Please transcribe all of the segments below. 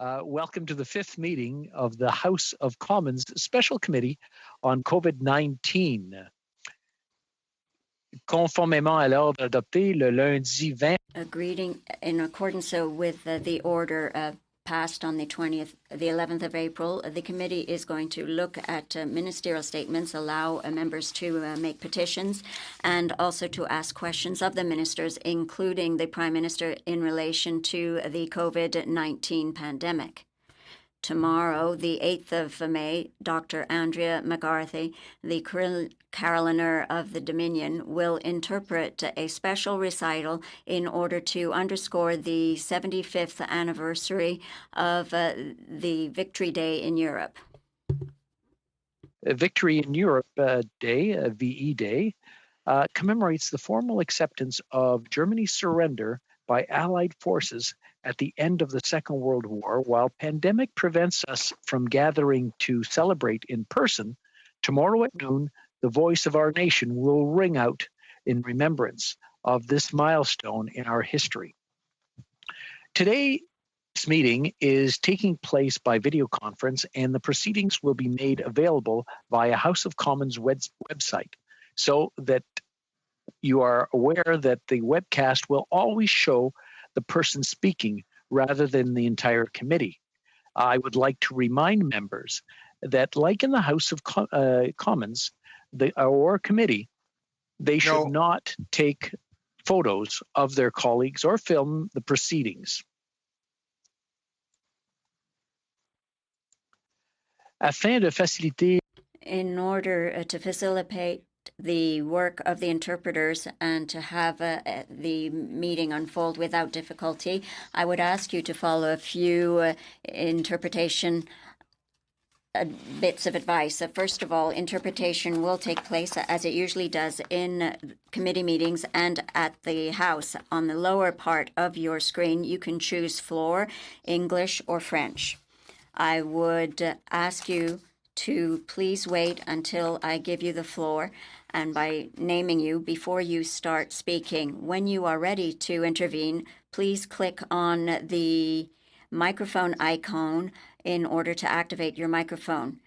Welcome to the fifth meeting of the House of Commons Special Committee on COVID-19. Conformément à l'ordre adopté le lundi 20. A greeting in accordance with the order passed on the 11th of April. The committee is going to look at ministerial statements, allow members to make petitions, and also to ask questions of the ministers, including the Prime Minister, in relation to the COVID-19 pandemic. Tomorrow, the 8th of May, Dr. Andrea McCarthy, the Caroliner of the Dominion, will interpret a special recital in order to underscore the 75th anniversary of the Victory Day in Europe. Victory in Europe Day, VE Day, commemorates the formal acceptance of Germany's surrender by Allied forces at the end of the Second World War. While pandemic prevents us from gathering to celebrate in person, tomorrow at noon, the voice of our nation will ring out in remembrance of this milestone in our history. Today's meeting is taking place by video conference, and the proceedings will be made available via House of Commons website, so that you are aware that the webcast will always show the person speaking rather than the entire committee. I would like to remind members that, like in the House of Commons, or committee, they should not take photos of their colleagues or film the proceedings. Afin de faciliter, in order to facilitate the work of the interpreters and to have the meeting unfold without difficulty, I would ask you to follow a few interpretation bits of advice. First of all, interpretation will take place, as it usually does, in committee meetings and at the House. On the lower part of your screen, you can choose floor, English, or French. I would ask you to please wait until I give you the floor, and by naming you before you start speaking. When you are ready to intervene, please click on the microphone icon in order to activate your microphone,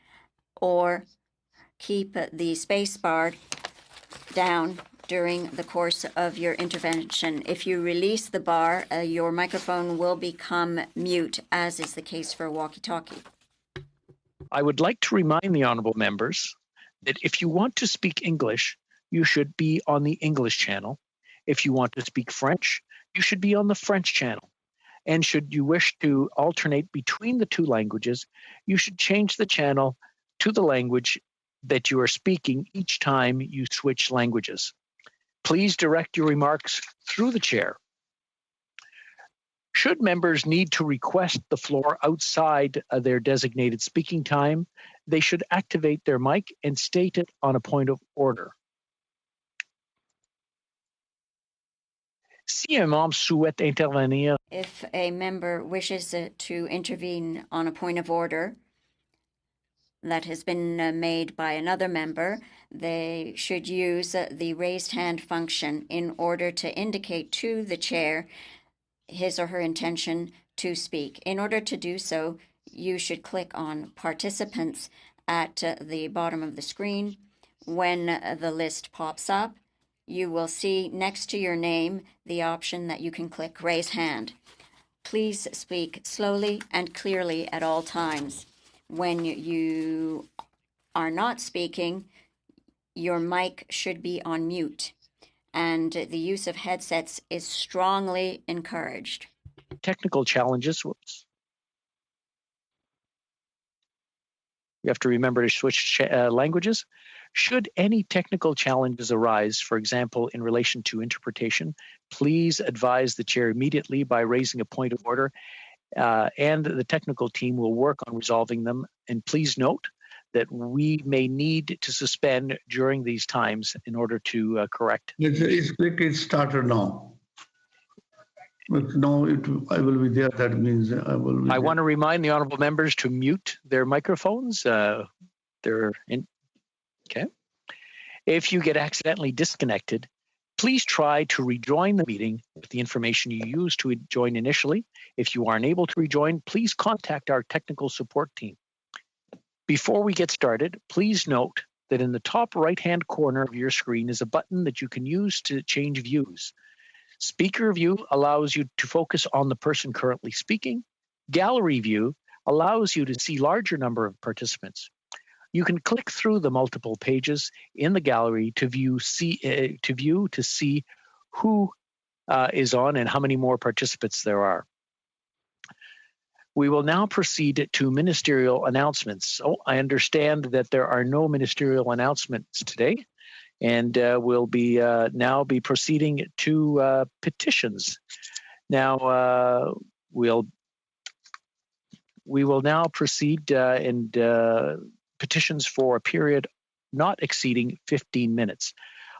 or keep the space bar down during the course of your intervention. If you release the bar, your microphone will become mute, as is the case for a walkie-talkie. I would like to remind the honorable members that if you want to speak English, you should be on the English channel. If you want to speak French, you should be on the French channel. And should you wish to alternate between the two languages, you should change the channel to the language that you are speaking each time you switch languages. Please direct your remarks through the chair. Should members need to request the floor outside their designated speaking time, they should activate their mic and state it on a point of order. Si un membre souhaite intervenir, if a member wishes to intervene on a point of order that has been made by another member, they should use the raised hand function in order to indicate to the chair his or her intention to speak. In order to do so, you should click on Participants at the bottom of the screen. When the list pops up, you will see next to your name the option that you can click Raise Hand. Please speak slowly and clearly at all times. When you are not speaking, your mic should be on mute, and the use of headsets is strongly encouraged. Technical challenges. Whoops. You have to remember to switch languages. Should any technical challenges arise, for example, in relation to interpretation, please advise the chair immediately by raising a point of order, and the technical team will work on resolving them. And please note that we may need to suspend during these times in order to correct. It's click it started now. But now I will be there. That means I will be I there. want to remind the honorable members to mute their microphones. Okay. If you get accidentally disconnected, Please try to rejoin the meeting with the information you used to join initially. If you are unable to rejoin, please contact our technical support team. Before we get started, please note that in the top right-hand corner of your screen is a button that you can use to change views. Speaker view allows you to focus on the person currently speaking. Gallery view allows you to see larger number of participants. You can click through the multiple pages in the gallery to see who is on and how many more participants there are. We will now proceed to ministerial announcements. So I understand that there are no ministerial announcements today, and we'll be now be proceeding to petitions. Now we will now proceed and petitions for a period not exceeding 15 minutes.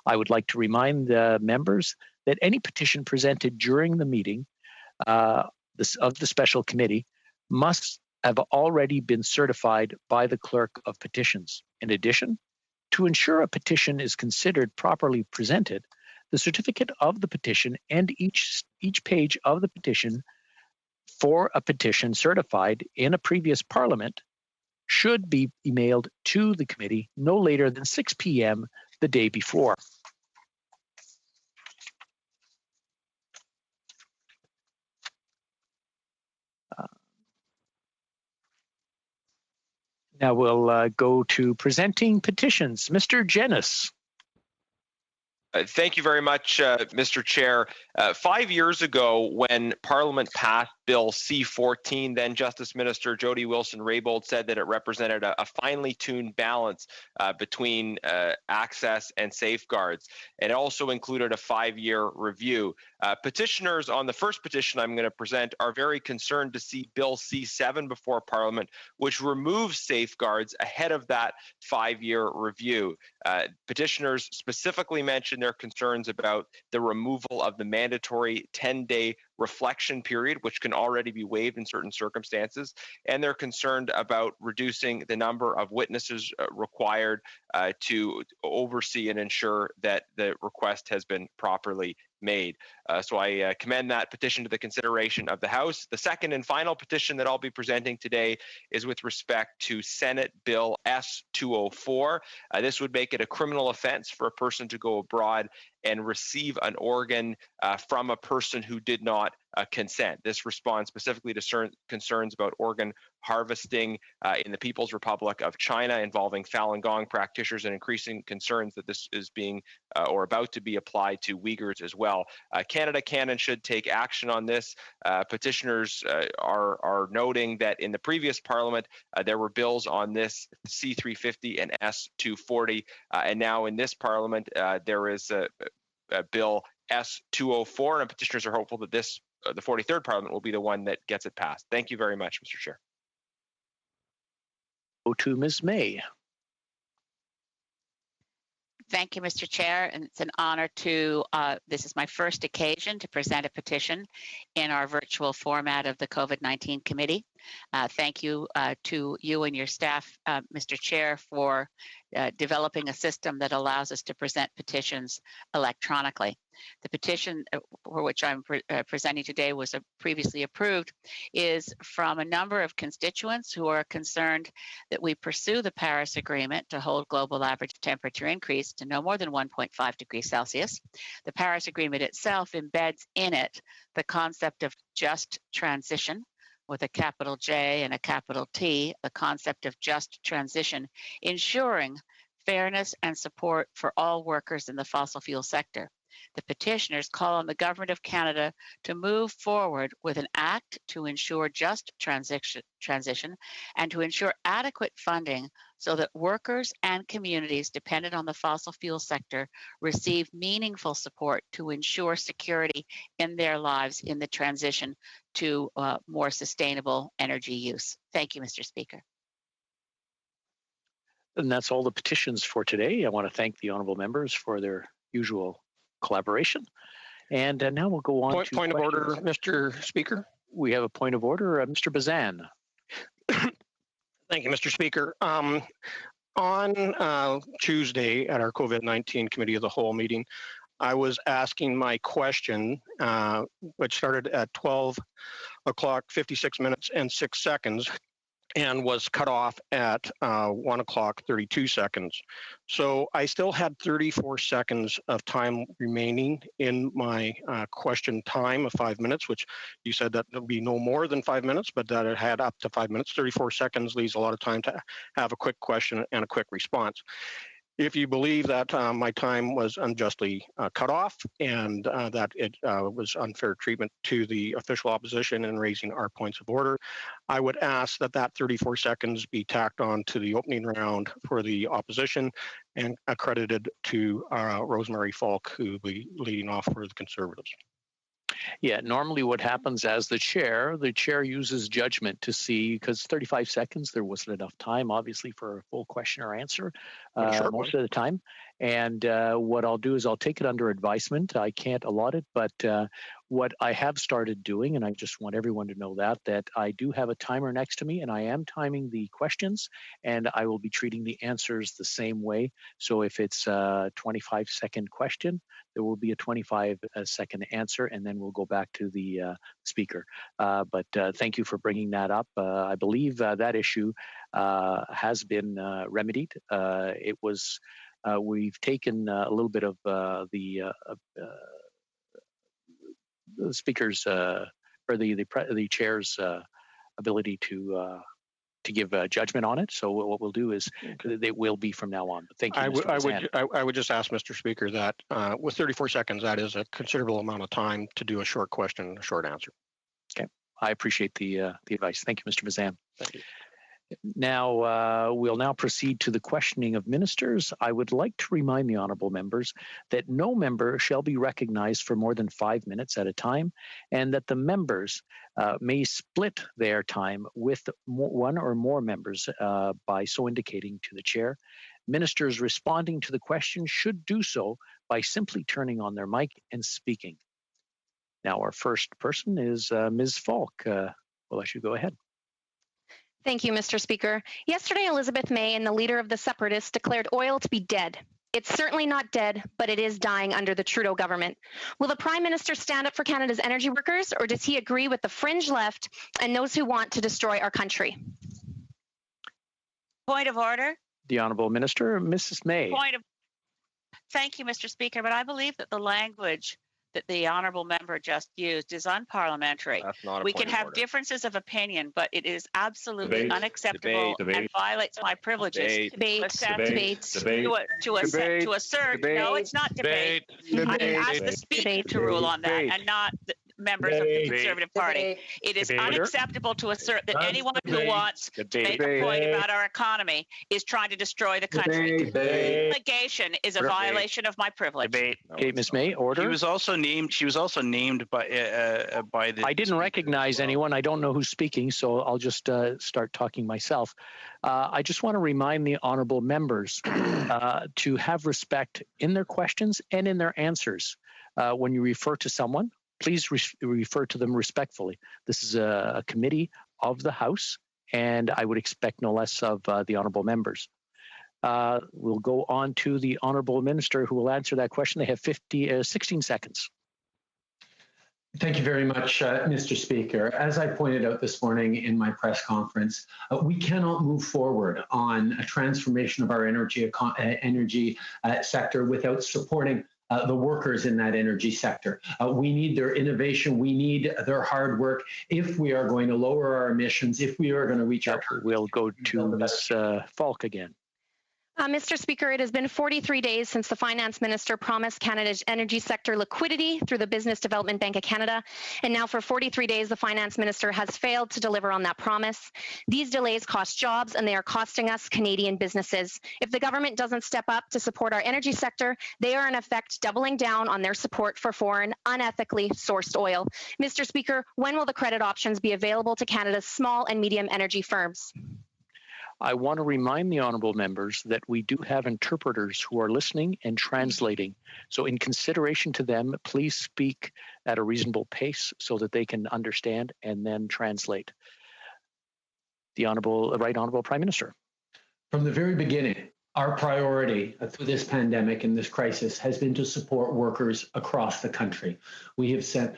I would like to remind members that any petition presented during the meeting of the special committee must have already been certified by the clerk of petitions. In addition, to ensure a petition is considered properly presented, the certificate of the petition and each page of the petition for a petition certified in a previous parliament should be emailed to the committee no later than 6 p.m. the day before. Now we'll go to presenting petitions. Mr. Jenis. Thank you very much, Mr. Chair. 5 years ago, when Parliament passed Bill C-14, then Justice Minister Jody Wilson-Raybould said that it represented a finely tuned balance between access and safeguards. It also included a 5-year review. Petitioners on the first petition I'm going to present are very concerned to see Bill C-7 before Parliament, which removes safeguards ahead of that 5-year review. Petitioners specifically mentioned their concerns about the removal of the mandatory 10-day reflection period, which can already be waived in certain circumstances, and they're concerned about reducing the number of witnesses required to oversee and ensure that the request has been properly made. So I commend that petition to the consideration of the House. The second and final petition that I'll be presenting today is with respect to Senate Bill S-204. This would make it a criminal offense for a person to go abroad and receive an organ from a person who did not consent. This responds specifically to concerns about organ harvesting in the People's Republic of China involving Falun Gong practitioners, and increasing concerns that this is being or about to be applied to Uyghurs as well. Canada can and should take action on this. Petitioners are noting that in the previous Parliament there were bills on this, C-350 and S-240, and now in this Parliament there is a bill S-204, and petitioners are hopeful that this the 43rd Parliament will be the one that gets it passed. Thank you very much, Mr. Chair. Go to Ms. May. Thank you, Mr. Chair, and it's an honor to, this is my first occasion to present a petition in our virtual format of the COVID-19 committee. Thank you to you and your staff, Mr. Chair, for developing a system that allows us to present petitions electronically. The petition for which I'm presenting today was previously approved, is from a number of constituents who are concerned that we pursue the Paris Agreement to hold global average temperature increase to no more than 1.5 degrees Celsius. The Paris Agreement itself embeds in it the concept of just transition, with a capital J and a capital T, the concept of just transition, ensuring fairness and support for all workers in the fossil fuel sector. The petitioners call on the Government of Canada to move forward with an act to ensure just transition and to ensure adequate funding so that workers and communities dependent on the fossil fuel sector receive meaningful support to ensure security in their lives in the transition to more sustainable energy use. Thank you, Mr. Speaker. And that's all the petitions for today. I want to thank the honourable members for their usual collaboration. And now we'll go on to point of order, Mr. Speaker. We have a point of order. Mr. Bazan. Thank you, Mr. Speaker. On Tuesday at our COVID-19 Committee of the Whole meeting, I was asking my question, which started at 12 o'clock, 56 minutes and 6 seconds, and was cut off at 1 o'clock, 32 seconds. So I still had 34 seconds of time remaining in my question time of 5 minutes, which you said that there'll be no more than 5 minutes, but that it had up to 5 minutes. 34 seconds leaves a lot of time to have a quick question and a quick response. If you believe that my time was unjustly cut off and that it was unfair treatment to the official opposition in raising our points of order, I would ask that that 34 seconds be tacked on to the opening round for the opposition and accredited to Rosemary Falk, who will be leading off for the Conservatives. Yeah, normally what happens as the chair uses judgment to see, because 35 seconds, there wasn't enough time, obviously, for a full question or answer most of the time. And what I'll do is I'll take it under advisement. I can't allot it, but what I have started doing, and I just want everyone to know that I do have a timer next to me, and I am timing the questions, and I will be treating the answers the same way. So if it's a 25-second question, there will be a 25-second answer, and then we'll go back to the speaker. But thank you for bringing that up. I believe that issue has been remedied. It was we've taken a little bit of the speaker's or the chair's ability to give judgment on it. So what we'll do is it will be from now on. But thank you, I would just ask Mr. Speaker that with 34 seconds, that is a considerable amount of time to do a short question and a short answer. Okay, I appreciate the advice. Thank you, Mr. Bazan. Thank you. Now, we'll now proceed to the questioning of ministers. I would like to remind the honourable members that no member shall be recognized for more than 5 minutes at a time, and that the members may split their time with one or more members by so indicating to the chair. Ministers responding to the question should do so by simply turning on their mic and speaking. Now, our first person is Ms. Falk. We'll let you go ahead. Thank you, Mr. Speaker. Yesterday, Elizabeth May and the leader of the Separatists declared oil to be dead. It's certainly not dead, but it is dying under the Trudeau government. Will the Prime Minister stand up for Canada's energy workers, or does he agree with the fringe left and those who want to destroy our country? Point of order. The Honourable Minister, Mrs. May. Thank you, Mr. Speaker, but I believe that the language that the honourable member just used is unparliamentary. We can have differences of opinion, but it is absolutely unacceptable and violates my privileges to assert. No, it's not debate. I ask the speaker to rule on that and not the members of the Conservative Party. It is unacceptable to assert that anyone who wants to make a point about our economy is trying to destroy the country. Allegation is a violation of my privilege. Okay, Ms. May, order. She was also named by the. I didn't recognize anyone. I don't know who's speaking, so I'll just start talking myself. I just want to remind the honourable members to have respect in their questions and in their answers. When you refer to someone, please refer to them respectfully. This is a committee of the House, and I would expect no less of the honourable members. We'll go on to the honourable minister who will answer that question. They have 16 seconds. Thank you very much, Mr. Speaker. As I pointed out this morning in my press conference, we cannot move forward on a transformation of our energy sector without supporting the workers in that energy sector. We need their innovation. We need their hard work if we are going to lower our emissions, if we are going to reach our targets. We'll go to Ms. Falk again. Mr. Speaker, it has been 43 days since the Finance Minister promised Canada's energy sector liquidity through the Business Development Bank of Canada, and now for 43 days the Finance Minister has failed to deliver on that promise. These delays cost jobs, and they are costing us Canadian businesses. If the government doesn't step up to support our energy sector, they are in effect doubling down on their support for foreign, unethically sourced oil. Mr. Speaker, when will the credit options be available to Canada's small and medium energy firms? I want to remind the honourable members that we do have interpreters who are listening and translating. So in consideration to them, please speak at a reasonable pace so that they can understand and then translate. The Right Honourable Prime Minister. From the very beginning, Our priority through this pandemic and this crisis has been to support workers across the country. We have sent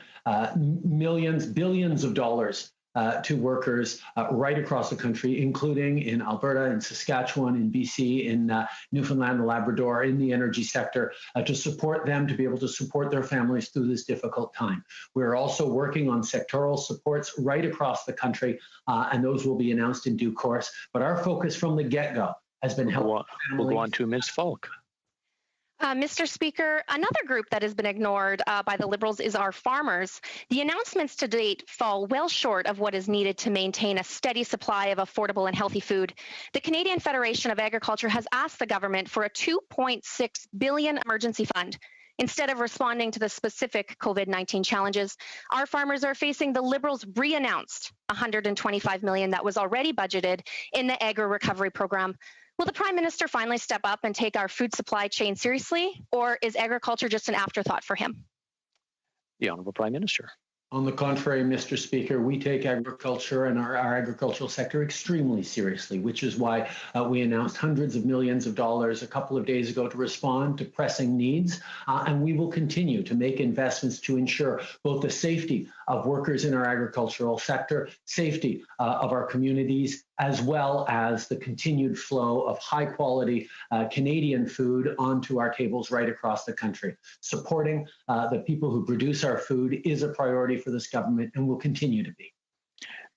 millions, billions of dollars to workers right across the country, including in Alberta, in Saskatchewan, in BC, in Newfoundland and Labrador, in the energy sector, to support them to be able to support their families through this difficult time. We're also working on sectoral supports right across the country, and those will be announced in due course. But our focus from the get-go has been helping families. We'll go on to Ms. Falk. Mr. Speaker, another group that has been ignored by the Liberals is our farmers. The announcements to date fall well short of what is needed to maintain a steady supply of affordable and healthy food. The Canadian Federation of Agriculture has asked the government for a $2.6 billion emergency fund. Instead of responding to the specific COVID-19 challenges, our farmers are facing the Liberals' re-announced $125 million that was already budgeted in the Agri Recovery Program. Will the Prime Minister finally step up and take our food supply chain seriously, or is agriculture just an afterthought for him? The Honourable Prime Minister. On the contrary, Mr. Speaker, we take agriculture and our agricultural sector extremely seriously, which is why we announced hundreds of millions of dollars a couple of days ago to respond to pressing needs. And we will continue to make investments to ensure both the safety of workers in our agricultural sector, safety of our communities, as well as the continued flow of high quality Canadian food onto our tables right across the country. Supporting the people who produce our food is a priority for this government and will continue to be.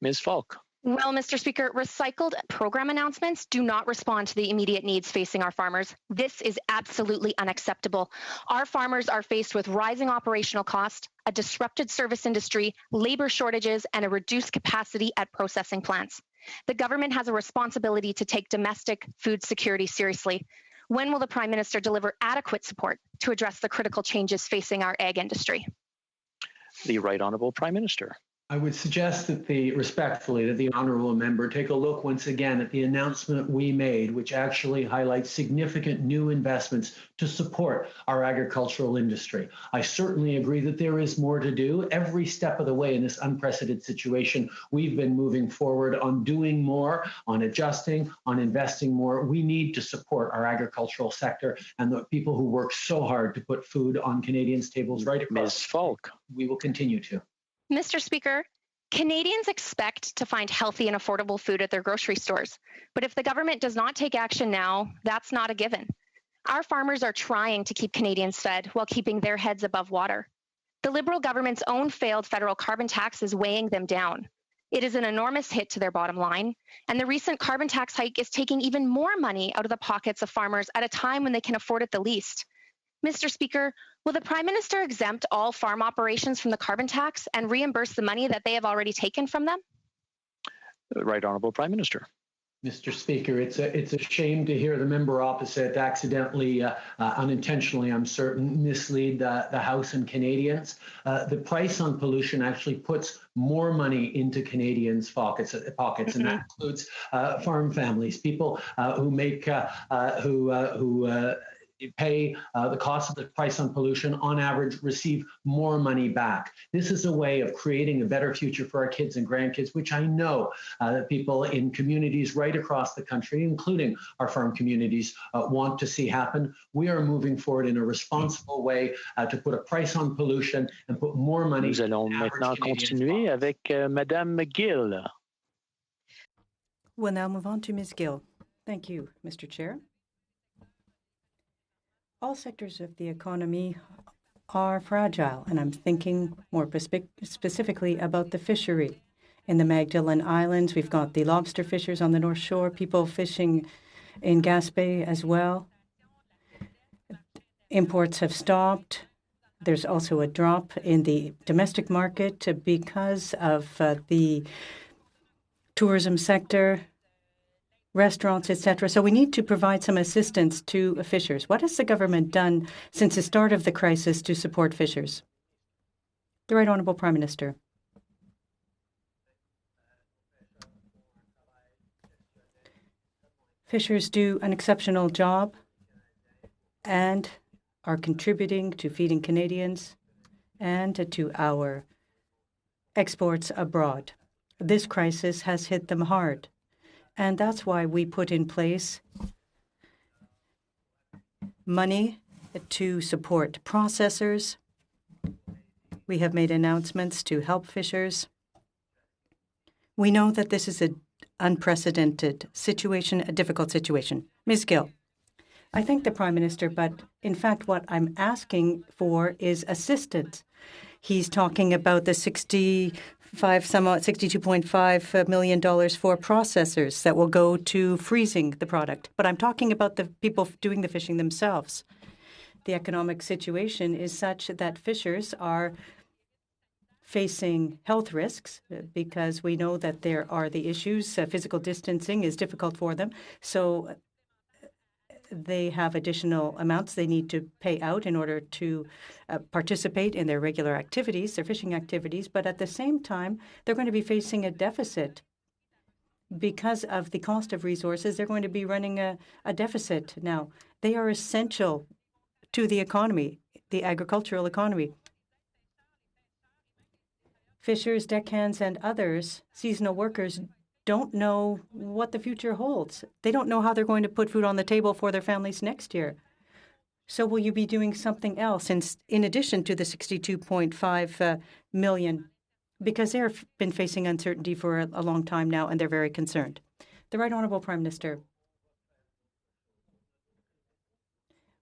Ms. Falk. Well, Mr. Speaker, recycled program announcements do not respond to the immediate needs facing our farmers. This is absolutely unacceptable. Our farmers are faced with rising operational costs, a disrupted service industry, labor shortages, and a reduced capacity at processing plants. The government has a responsibility to take domestic food security seriously. When will the Prime Minister deliver adequate support to address the critical changes facing our ag industry? The Right Honourable Prime Minister. I would suggest that respectfully, that the honourable member take a look once again at the announcement we made, which actually highlights significant new investments to support our agricultural industry. I certainly agree that there is more to do. Every step of the way in this unprecedented situation, we've been moving forward on doing more, on adjusting, on investing more. We need to support our agricultural sector and the people who work so hard to put food on Canadians' tables right across. Ms. Falk. We will continue to. Mr. Speaker, Canadians expect to find healthy and affordable food at their grocery stores. But if the government does not take action now, that's not a given. Our farmers are trying to keep Canadians fed while keeping their heads above water. The Liberal government's own failed federal carbon tax is weighing them down. It is an enormous hit to their bottom line, and the recent carbon tax hike is taking even more money out of the pockets of farmers at a time when they can afford it the least. Mr. Speaker, will the Prime Minister exempt all farm operations from the carbon tax and reimburse the money that they have already taken from them? The Right Honourable Prime Minister. Mr. Speaker, it's a shame to hear the member opposite accidentally, unintentionally, I'm certain, mislead the House and Canadians. The price on pollution actually puts more money into Canadians' pockets, and that includes farm families, people who make who pay the cost of the price on pollution, on average, receive more money back. This is a way of creating a better future for our kids and grandkids, which I know that people in communities right across the country, including our farm communities, want to see happen. We are moving forward in a responsible way to put a price on pollution and put more money. Nous allons maintenant continuer avec Madame Gill. We'll now move on to Ms. Gill. Thank you, Mr. Chair. All sectors of the economy are fragile, and I'm thinking more specifically about the fishery. In the Magdalen Islands, we've got the lobster fishers on the North Shore, people fishing in Gaspé as well. Imports have stopped. There's also a drop in the domestic market because of the tourism sector, restaurants, etc. So we need to provide some assistance to fishers. What has the government done since the start of the crisis to support fishers? The Right Honourable Prime Minister. Fishers do an exceptional job and are contributing to feeding Canadians and to our exports abroad. This crisis has hit them hard. And that's why we put in place money to support processors. We have made announcements to help fishers. We know that this is an unprecedented situation, a difficult situation. Ms. Gill, I thank the Prime Minister, but in fact what I'm asking for is assistance. He's talking about the $62.5 million for processors that will go to freezing the product. But I'm talking about the people doing the fishing themselves. The economic situation is such that fishers are facing health risks because we know that there are the issues. Physical distancing is difficult for them. So they have additional amounts they need to pay out in order to participate in their regular activities, their fishing activities. But at the same time, they're going to be facing a deficit. Because of the cost of resources, they're going to be running a deficit now. They are essential to the economy, the agricultural economy. Fishers, deckhands, and others, seasonal workers, don't know what the future holds. They don't know how they're going to put food on the table for their families next year. So will you be doing something else in addition to the $62.5 million? Because they've been facing uncertainty for a long time now, and they're very concerned. The Right Honourable Prime Minister.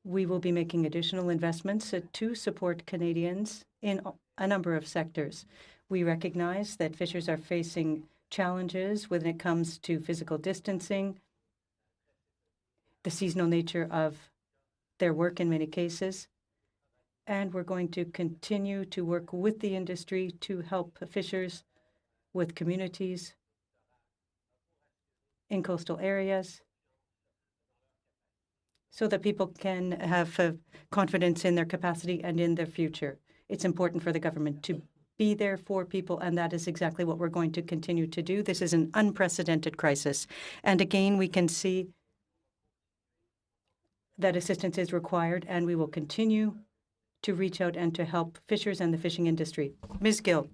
We will be making additional investments to support Canadians in a number of sectors. We recognize that fishers are facing challenges when it comes to physical distancing, the seasonal nature of their work in many cases, and we're going to continue to work with the industry to help fishers with communities in coastal areas so that people can have confidence in their capacity and in their future. It's important for the government to be there for people, and that is exactly what we're going to continue to do. This is an unprecedented crisis. And again, we can see that assistance is required, and we will continue to reach out and to help fishers and the fishing industry. Ms. Gill.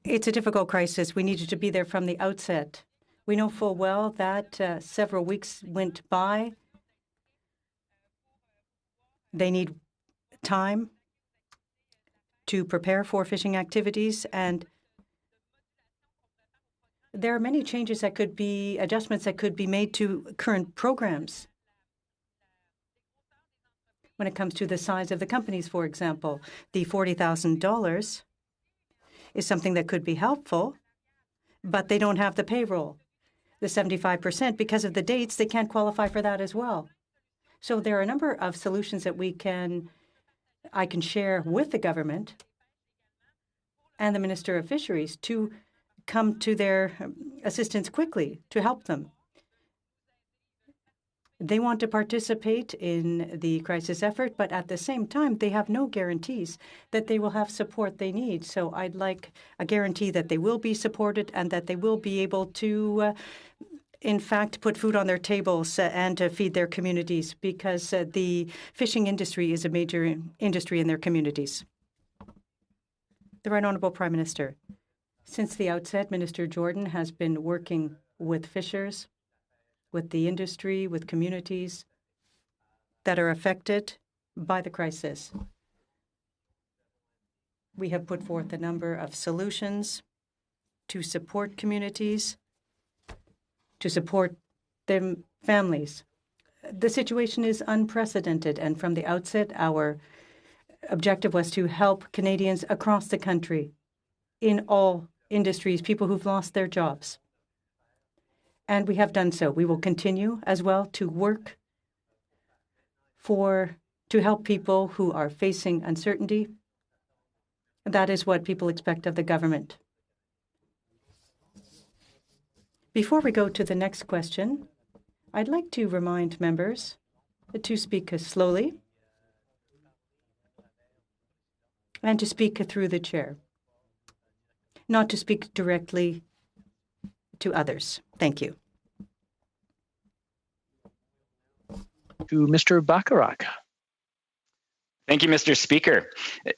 It's a difficult crisis. We needed to be there from the outset. We know full well that several weeks went by. They need time to prepare for fishing activities, and there are many changes that could be, adjustments that could be made to current programs. When it comes to the size of the companies, for example, the $40,000 is something that could be helpful, but they don't have the payroll. The 75%, because of the dates, they can't qualify for that as well. So there are a number of solutions that I can share with the government and the Minister of Fisheries to come to their assistance quickly to help them. They want to participate in the crisis effort, but at the same time, they have no guarantees that they will have support they need. So I'd like a guarantee that they will be supported and that they will be able to, in fact, put food on their tables and to feed their communities, because the fishing industry is a major industry in their communities. The Right Honourable Prime Minister. Since the outset, Minister Jordan has been working with fishers, with the industry, with communities that are affected by the crisis. We have put forth a number of solutions to support communities, to support their families. The situation is unprecedented, and from the outset, our objective was to help Canadians across the country in all industries, people who've lost their jobs. And we have done so. We will continue as well to work to help people who are facing uncertainty. That is what people expect of the government. Before we go to the next question, I'd like to remind members to speak slowly and to speak through the chair, not to speak directly to others. Thank you. To Mr. Bacharach. Thank you, Mr. Speaker.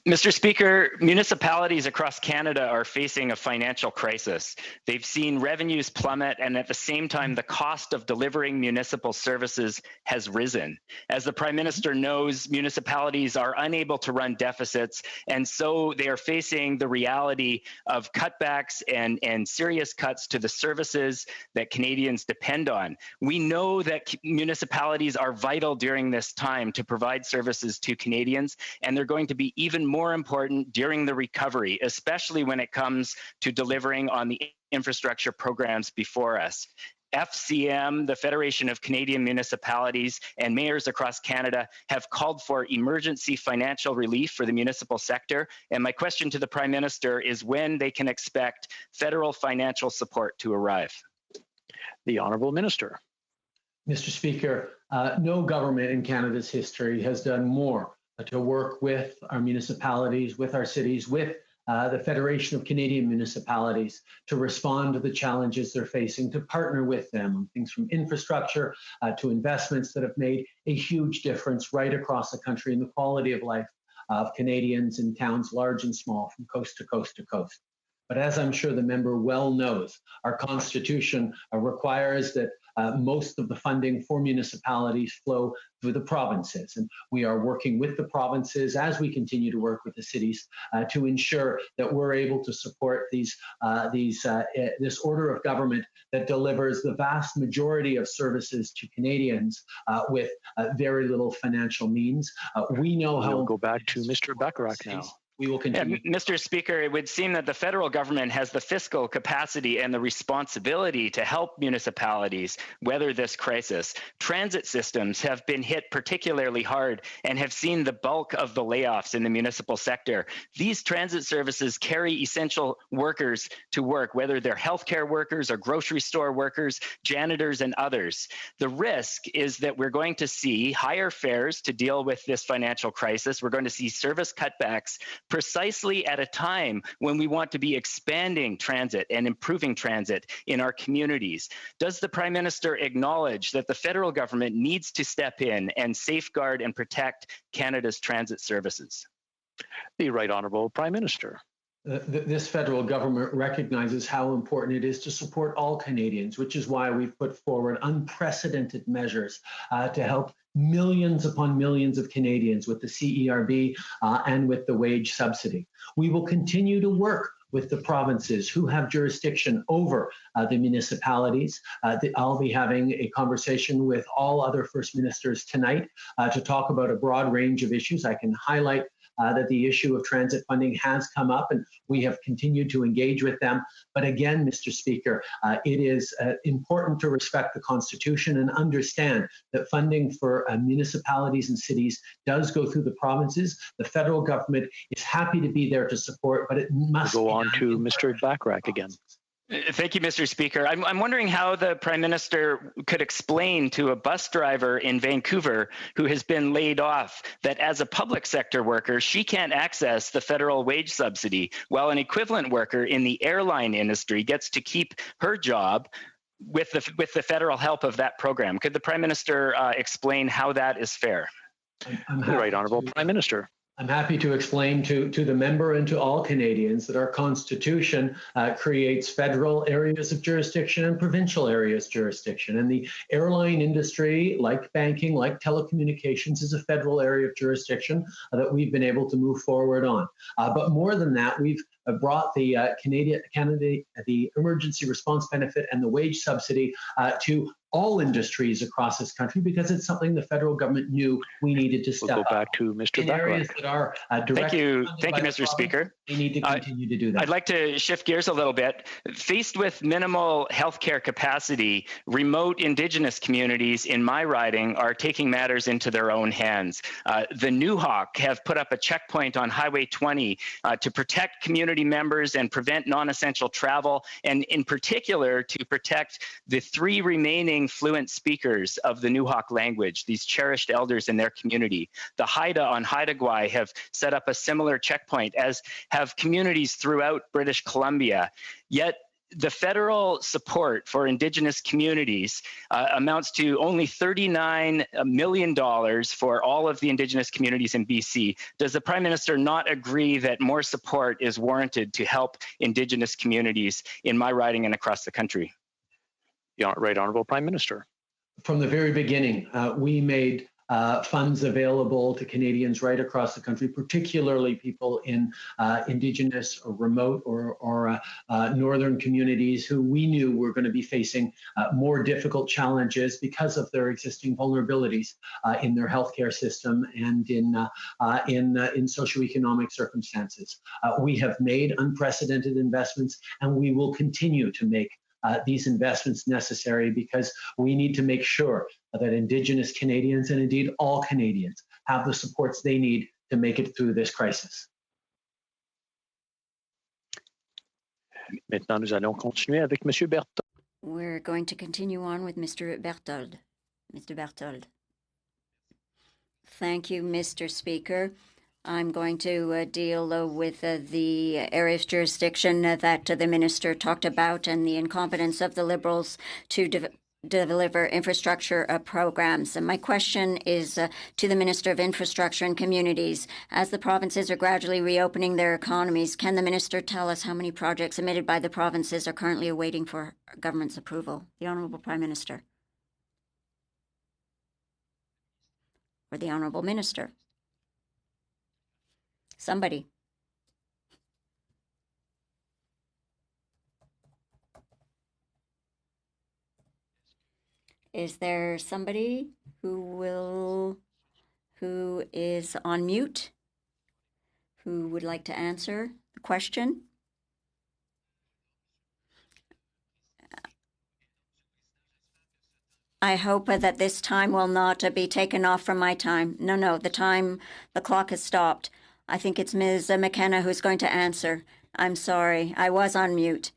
Mr. Speaker, municipalities across Canada are facing a financial crisis. They've seen revenues plummet, and at the same time, the cost of delivering municipal services has risen. As the Prime Minister knows, municipalities are unable to run deficits, and so they are facing the reality of cutbacks and serious cuts to the services that Canadians depend on. We know that municipalities are vital during this time to provide services to Canadians, and they're going to be even more important during the recovery, especially when it comes to delivering on the infrastructure programs before us. FCM, the Federation of Canadian Municipalities, and mayors across Canada have called for emergency financial relief for the municipal sector. And my question to the Prime Minister is when they can expect federal financial support to arrive. The Honourable Minister. Mr. Speaker, no government in Canada's history has done more to work with our municipalities, with our cities, with the Federation of Canadian Municipalities to respond to the challenges they're facing, to partner with them on things from infrastructure to investments that have made a huge difference right across the country in the quality of life of Canadians in towns large and small, from coast to coast to coast. But as I'm sure the member well knows, our Constitution requires that most of the funding for municipalities flow through the provinces. And we are working with the provinces as we continue to work with the cities to ensure that we're able to support this order of government that delivers the vast majority of services to Canadians with very little financial means. We know how— We'll go back to Mr. Bacharach now. We will continue. Mr. Speaker, it would seem that the federal government has the fiscal capacity and the responsibility to help municipalities weather this crisis. Transit systems have been hit particularly hard and have seen the bulk of the layoffs in the municipal sector. These transit services carry essential workers to work, whether they're healthcare workers or grocery store workers, janitors, and others. The risk is that we're going to see higher fares to deal with this financial crisis. We're going to see service cutbacks precisely at a time when we want to be expanding transit and improving transit in our communities. Does the Prime Minister acknowledge that the federal government needs to step in and safeguard and protect Canada's transit services? The Right Honourable Prime Minister. This federal government recognizes how important it is to support all Canadians, which is why we've put forward unprecedented measures to help millions upon millions of Canadians with the CERB and with the wage subsidy. We will continue to work with the provinces who have jurisdiction over the municipalities. I'll be having a conversation with all other First Ministers tonight to talk about a broad range of issues. I can highlight that the issue of transit funding has come up, and we have continued to engage with them. But again, Mr. Speaker, it is important to respect the Constitution and understand that funding for municipalities and cities does go through the provinces. The federal government is happy to be there to support, but it must go on to Mr. Bacharach again. Thank you, Mr. Speaker. I'm wondering how the Prime Minister could explain to a bus driver in Vancouver who has been laid off that as a public sector worker, she can't access the federal wage subsidy, while an equivalent worker in the airline industry gets to keep her job with the federal help of that program. Could the Prime Minister explain how that is fair? The Right Honourable Prime Minister. I'm happy to explain to the member and to all Canadians that our Constitution creates federal areas of jurisdiction and provincial areas of jurisdiction. And the airline industry, like banking, like telecommunications, is a federal area of jurisdiction that we've been able to move forward on. But more than that, we've brought the the emergency response benefit and the wage subsidy to all industries across this country because it's something the federal government knew we needed to step up. We'll go back to Mr. In areas that are Thank you, Mr. Speaker. We need to continue to do that. I'd like to shift gears a little bit. Faced with minimal healthcare capacity, remote Indigenous communities in my riding are taking matters into their own hands. The Newhawk have put up a checkpoint on Highway 20 to protect community members and prevent non-essential travel, and in particular to protect the 3 remaining fluent speakers of the Newhawk language, these cherished elders in their community. The Haida on Haida Gwaii have set up a similar checkpoint, as have communities throughout British Columbia. Yet the federal support for Indigenous communities amounts to only $39 million for all of the Indigenous communities in BC. Does the Prime Minister not agree that more support is warranted to help Indigenous communities in my riding and across the country? The Right Honourable Prime Minister. From the very beginning, we made funds available to Canadians right across the country, particularly people in Indigenous or remote or northern communities who we knew were going to be facing more difficult challenges because of their existing vulnerabilities in their healthcare system and in socioeconomic circumstances. We have made unprecedented investments, and we will continue to make these investments necessary because we need to make sure that Indigenous Canadians and indeed all Canadians have the supports they need to make it through this crisis. Maintenant, nous allons continuer avec Monsieur Berthold. We're going to continue on with Mr. Berthold. Mr. Berthold. Thank you, Mr. Speaker. I'm going to deal with the area of jurisdiction that the Minister talked about and the incompetence of the Liberals to deliver infrastructure programs. And my question is to the Minister of Infrastructure and Communities. As the provinces are gradually reopening their economies, can the Minister tell us how many projects submitted by the provinces are currently awaiting for government's approval? The Honourable Prime Minister. Or the Honourable Minister. Somebody. Is there somebody who is on mute, who would like to answer the question? I hope that this time will not be taken off from my time. No, the clock has stopped. I think it's Ms. McKenna who's going to answer. I'm sorry, I was on mute.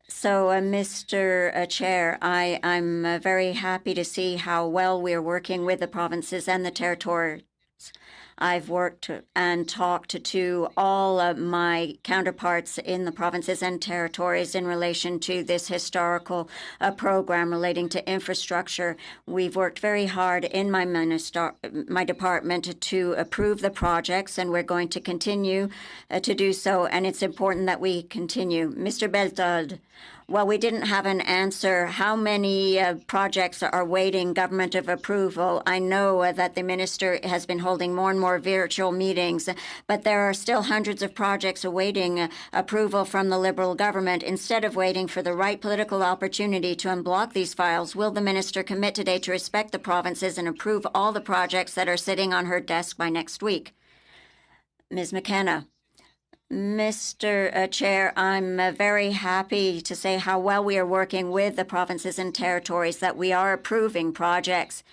So, Mr. Chair, I'm very happy to see how well we're working with the provinces and the territories. I've worked and talked to all of my counterparts in the provinces and territories in relation to this historical program relating to infrastructure. We've worked very hard in my department to approve the projects, and we're going to continue to do so, and it's important that we continue. Mr. Berthold, well, we didn't have an answer. How many projects are waiting government of approval? I know that the minister has been holding more and more virtual meetings, but there are still hundreds of projects awaiting approval from the Liberal government. Instead of waiting for the right political opportunity to unblock these files, will the minister commit today to respect the provinces and approve all the projects that are sitting on her desk by next week? Ms. McKenna. Mr. Chair, I'm very happy to say how well we are working with the provinces and territories, that we are approving projects.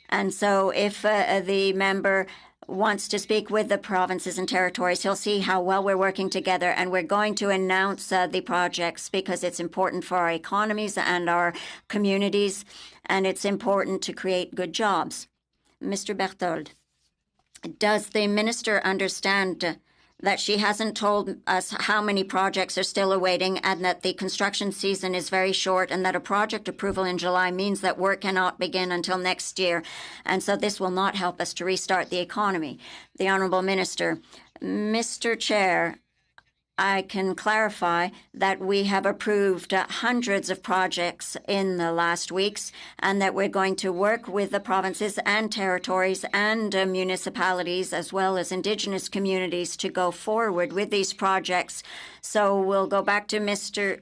And so if the member wants to speak with the provinces and territories, he'll see how well we're working together. And we're going to announce the projects because it's important for our economies and our communities, and it's important to create good jobs. Mr. Berthold, does the minister understand that she hasn't told us how many projects are still awaiting and that the construction season is very short and that a project approval in July means that work cannot begin until next year? And so this will not help us to restart the economy. The Honourable Minister. Mr. Chair, I can clarify that we have approved hundreds of projects in the last weeks and that we're going to work with the provinces and territories and municipalities as well as Indigenous communities to go forward with these projects. So we'll go back to Mr.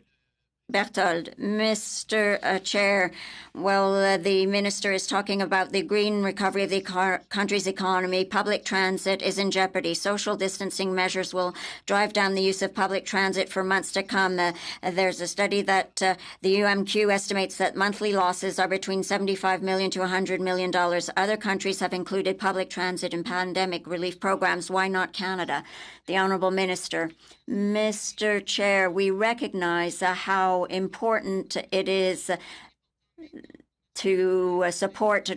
Berthold. Mr. Chair, well, the minister is talking about the green recovery of the country's economy. Public transit is in jeopardy. Social distancing measures will drive down the use of public transit for months to come. There's a study that the UMQ estimates that monthly losses are between $75 million to $100 million. Other countries have included public transit in pandemic relief programs. Why not Canada? The Honourable Minister. Mr. Chair, we recognize how important it is to support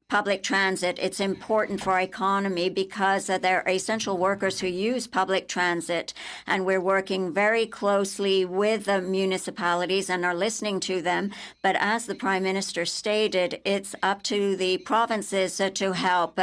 public transit. It's important for our economy because there are essential workers who use public transit, and we're working very closely with the municipalities and are listening to them. But as the Prime Minister stated, it's up to the provinces to help.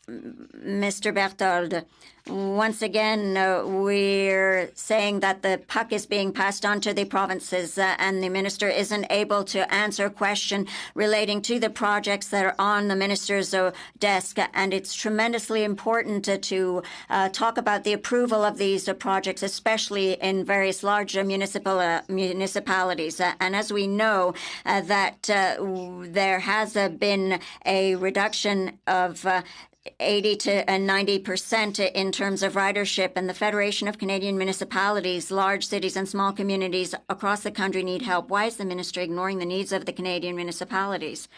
Mr. Berthold, once again, we're saying that the puck is being passed on to the provinces and the minister isn't able to answer a question relating to the projects that are on the minister's desk. And it's tremendously important to talk about the approval of these projects, especially in various large municipalities. And as we know, that there has been a reduction of 80 to 90% in terms of ridership, and the Federation of Canadian Municipalities, large cities and small communities across the country need help. Why is the minister ignoring the needs of the Canadian municipalities?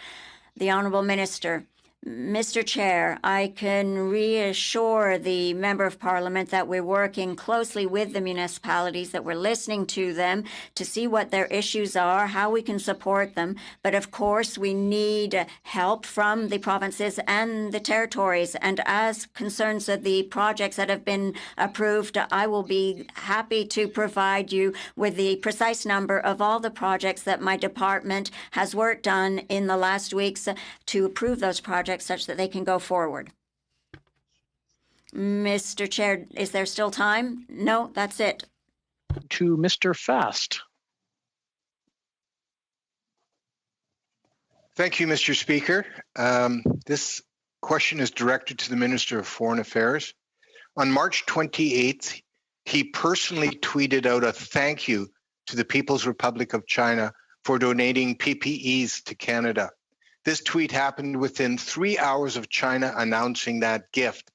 The Honourable Minister. Mr. Chair, I can reassure the Member of Parliament that we're working closely with the municipalities, that we're listening to them to see what their issues are, how we can support them. But of course, we need help from the provinces and the territories. And as concerns the projects that have been approved, I will be happy to provide you with the precise number of all the projects that my department has worked on in the last weeks to approve those projects such that they can go forward. Mr. Chair, is there still time? No, that's it. To Mr. Fast. Thank you, Mr. Speaker. This question is directed to the Minister of Foreign Affairs. On March 28th, he personally tweeted out a thank you to the People's Republic of China for donating PPEs to Canada. This tweet happened within 3 hours of China announcing that gift.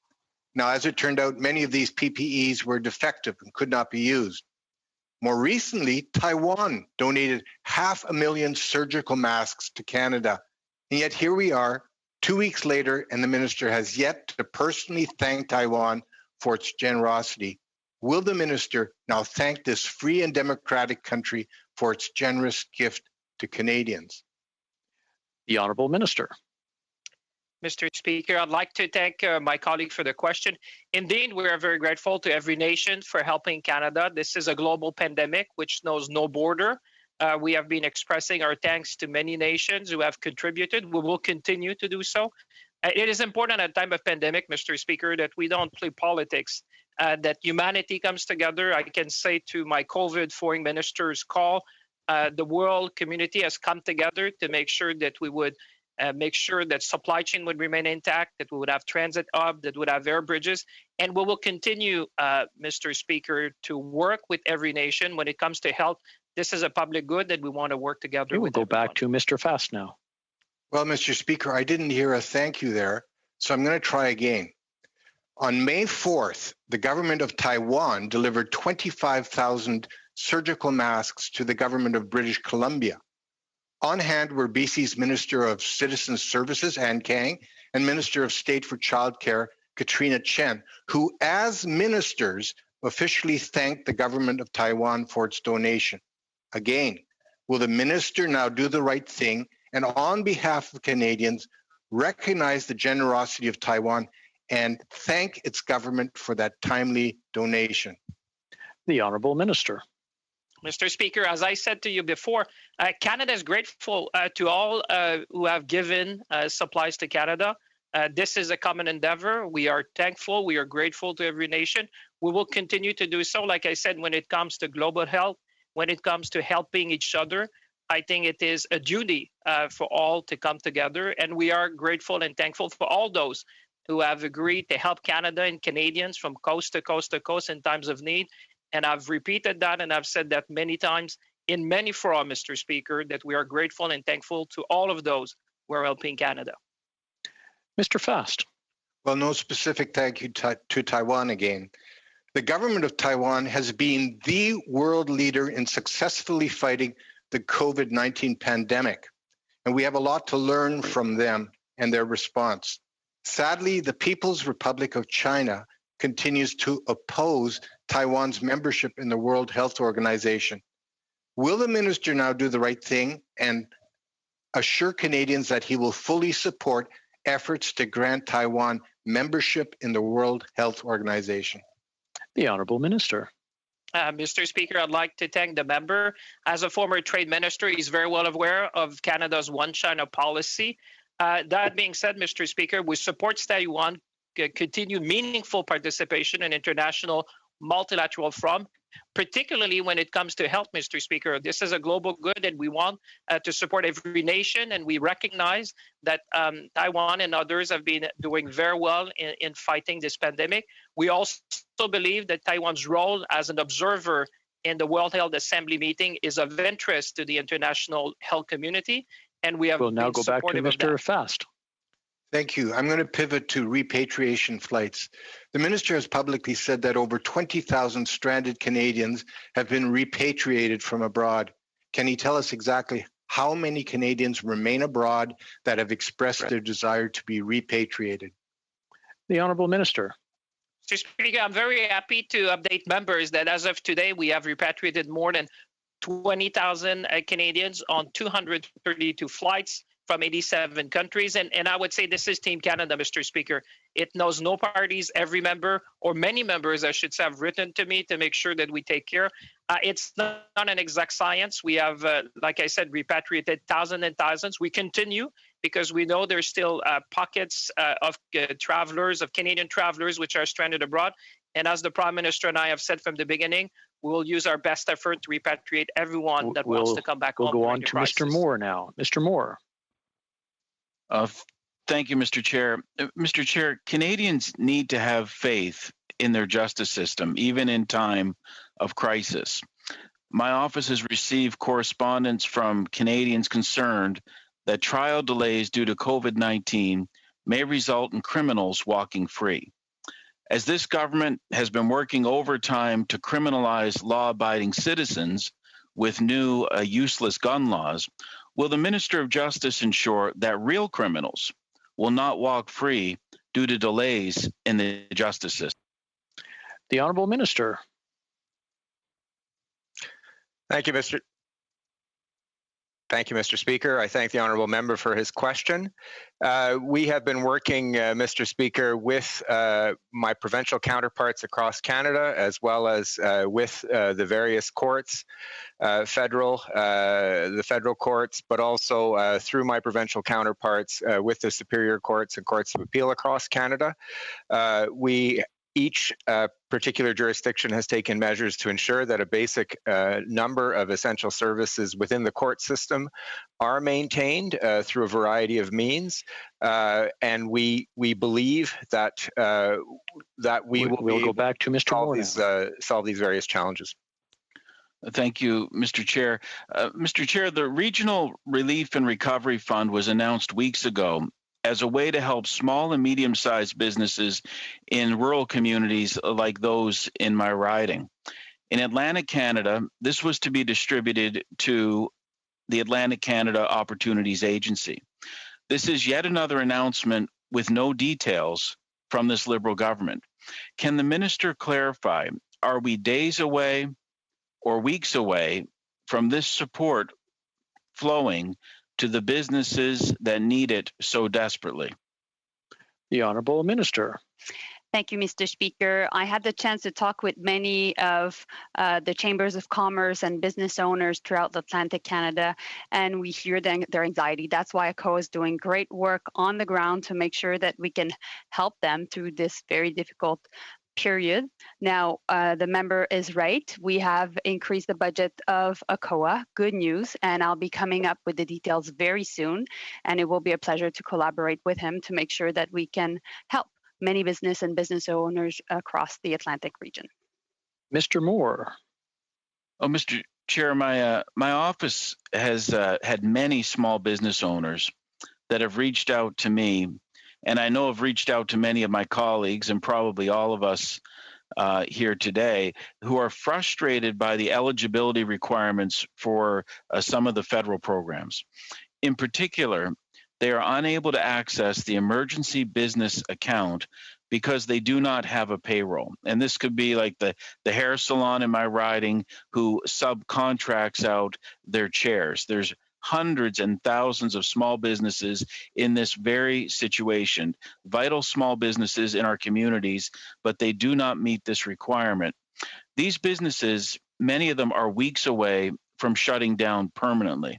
Now, as it turned out, many of these PPEs were defective and could not be used. More recently, Taiwan donated 500,000 surgical masks to Canada. And yet here we are, 2 weeks later, and the minister has yet to personally thank Taiwan for its generosity. Will the minister now thank this free and democratic country for its generous gift to Canadians? The Honourable Minister. Mr. Speaker, I'd like to thank my colleague for the question. Indeed, we are very grateful to every nation for helping Canada. This is a global pandemic which knows no border. We have been expressing our thanks to many nations who have contributed. We will continue to do so. It is important at a time of pandemic, Mr. Speaker, that we don't play politics, that humanity comes together. I can say to my COVID foreign minister's call, the world community has come together to make sure that we would make sure that supply chain would remain intact, that we would have transit hub, that we would have air bridges. And we will continue, Mr. Speaker, to work with every nation when it comes to health. This is a public good that we want to work together with. We'll go back to Mr. Fast now. Well, Mr. Speaker, I didn't hear a thank you there, so I'm going to try again. On May 4th, the government of Taiwan delivered 25,000 surgical masks to the government of British Columbia. On hand were BC's Minister of Citizen Services, Ann Kang, and Minister of State for Childcare, Katrina Chen, who, as ministers, officially thanked the government of Taiwan for its donation. Again, will the minister now do the right thing and, on behalf of Canadians, recognize the generosity of Taiwan and thank its government for that timely donation? The Honourable Minister. Mr. Speaker, as I said to you before, Canada is grateful to all who have given supplies to Canada. This is a common endeavor. We are thankful. We are grateful to every nation. We will continue to do so. Like I said, when it comes to global health, when it comes to helping each other, I think it is a duty for all to come together. And we are grateful and thankful for all those who have agreed to help Canada and Canadians from coast to coast to coast in times of need. And I've repeated that, and I've said that many times in many fora, Mr. Speaker, that we are grateful and thankful to all of those who are helping Canada. Mr. Fast. Well, no specific thank you to Taiwan again. The government of Taiwan has been the world leader in successfully fighting the COVID-19 pandemic, and we have a lot to learn from them and their response. Sadly, the People's Republic of China continues to oppose Taiwan's membership in the World Health Organization. Will the minister now do the right thing and assure Canadians that he will fully support efforts to grant Taiwan membership in the World Health Organization? The Honourable Minister. Mr. Speaker, I'd like to thank the member. As a former trade minister, he's very well aware of Canada's One China policy. That being said, Mr. Speaker, we support Taiwan continued meaningful participation in international multilateral forum, particularly when it comes to health, Mr. Speaker. This is a global good, and we want to support every nation, and we recognize that Taiwan and others have been doing very well in fighting this pandemic. We also believe that Taiwan's role as an observer in the World Health Assembly meeting is of interest to the international health community, and we have We'll now go back to Mr. Fast. Thank you. I'm going to pivot to repatriation flights. The minister has publicly said that over 20,000 stranded Canadians have been repatriated from abroad. Can he tell us exactly how many Canadians remain abroad that have expressed their desire to be repatriated? The Honourable Minister. Mr. Speaker, I'm very happy to update members that as of today, we have repatriated more than 20,000 Canadians on 232 flights from 87 countries. And I would say this is Team Canada, Mr. Speaker. It knows no parties. Every member, or many members, I should say, have written to me to make sure that we take care. It's not an exact science. We have, like I said, repatriated thousands and thousands. We continue because we know there's still pockets of travelers, of Canadian travelers, which are stranded abroad. And as the Prime Minister and I have said from the beginning, we will use our best effort to repatriate everyone that wants to come back home. We'll go on to Mr. Moore now. Mr. Moore. Thank you, Mr. Chair. Mr. Chair, Canadians need to have faith in their justice system, even in time of crisis. My office has received correspondence from Canadians concerned that trial delays due to COVID-19 may result in criminals walking free. As this government has been working overtime to criminalize law-abiding citizens with new useless gun laws, will the Minister of Justice ensure that real criminals will not walk free due to delays in the justice system? The Honourable Minister. Thank you, Mr. Speaker. I thank the honourable member for his question. We have been working, Mr. Speaker, with my provincial counterparts across Canada, as well as with the various courts, the federal courts, but also through my provincial counterparts with the superior courts and courts of appeal across Canada. Each particular jurisdiction has taken measures to ensure that a basic number of essential services within the court system are maintained through a variety of means, and we believe that we will go back to Mr. Moore solve these various challenges. Thank you, Mr. Chair. Mr. Chair, the Regional Relief and Recovery Fund was announced weeks ago as a way to help small and medium-sized businesses in rural communities like those in my riding. In Atlantic Canada, this was to be distributed to the Atlantic Canada Opportunities Agency. This is yet another announcement with no details from this Liberal government. Can the minister clarify, are we days away or weeks away from this support flowing to the businesses that need it so desperately? The Honourable Minister. Thank you, Mr. Speaker. I had the chance to talk with many of the chambers of commerce and business owners throughout Atlantic Canada, and we hear their anxiety. That's why ACOA is doing great work on the ground to make sure that we can help them through this very difficult period. Now, the member is right. We have increased the budget of ACOA. Good news. And I'll be coming up with the details very soon. And it will be a pleasure to collaborate with him to make sure that we can help many business and business owners across the Atlantic region. Mr. Moore. Oh, Mr. Chair, my office has had many small business owners that have reached out to me, and I know I've reached out to many of my colleagues and probably all of us here today who are frustrated by the eligibility requirements for some of the federal programs. In particular, they are unable to access the emergency business account because they do not have a payroll. And this could be like the hair salon in my riding who subcontracts out their chairs. There's hundreds and thousands of small businesses in this very situation, vital small businesses in our communities, but they do not meet this requirement. These businesses, many of them are weeks away from shutting down permanently.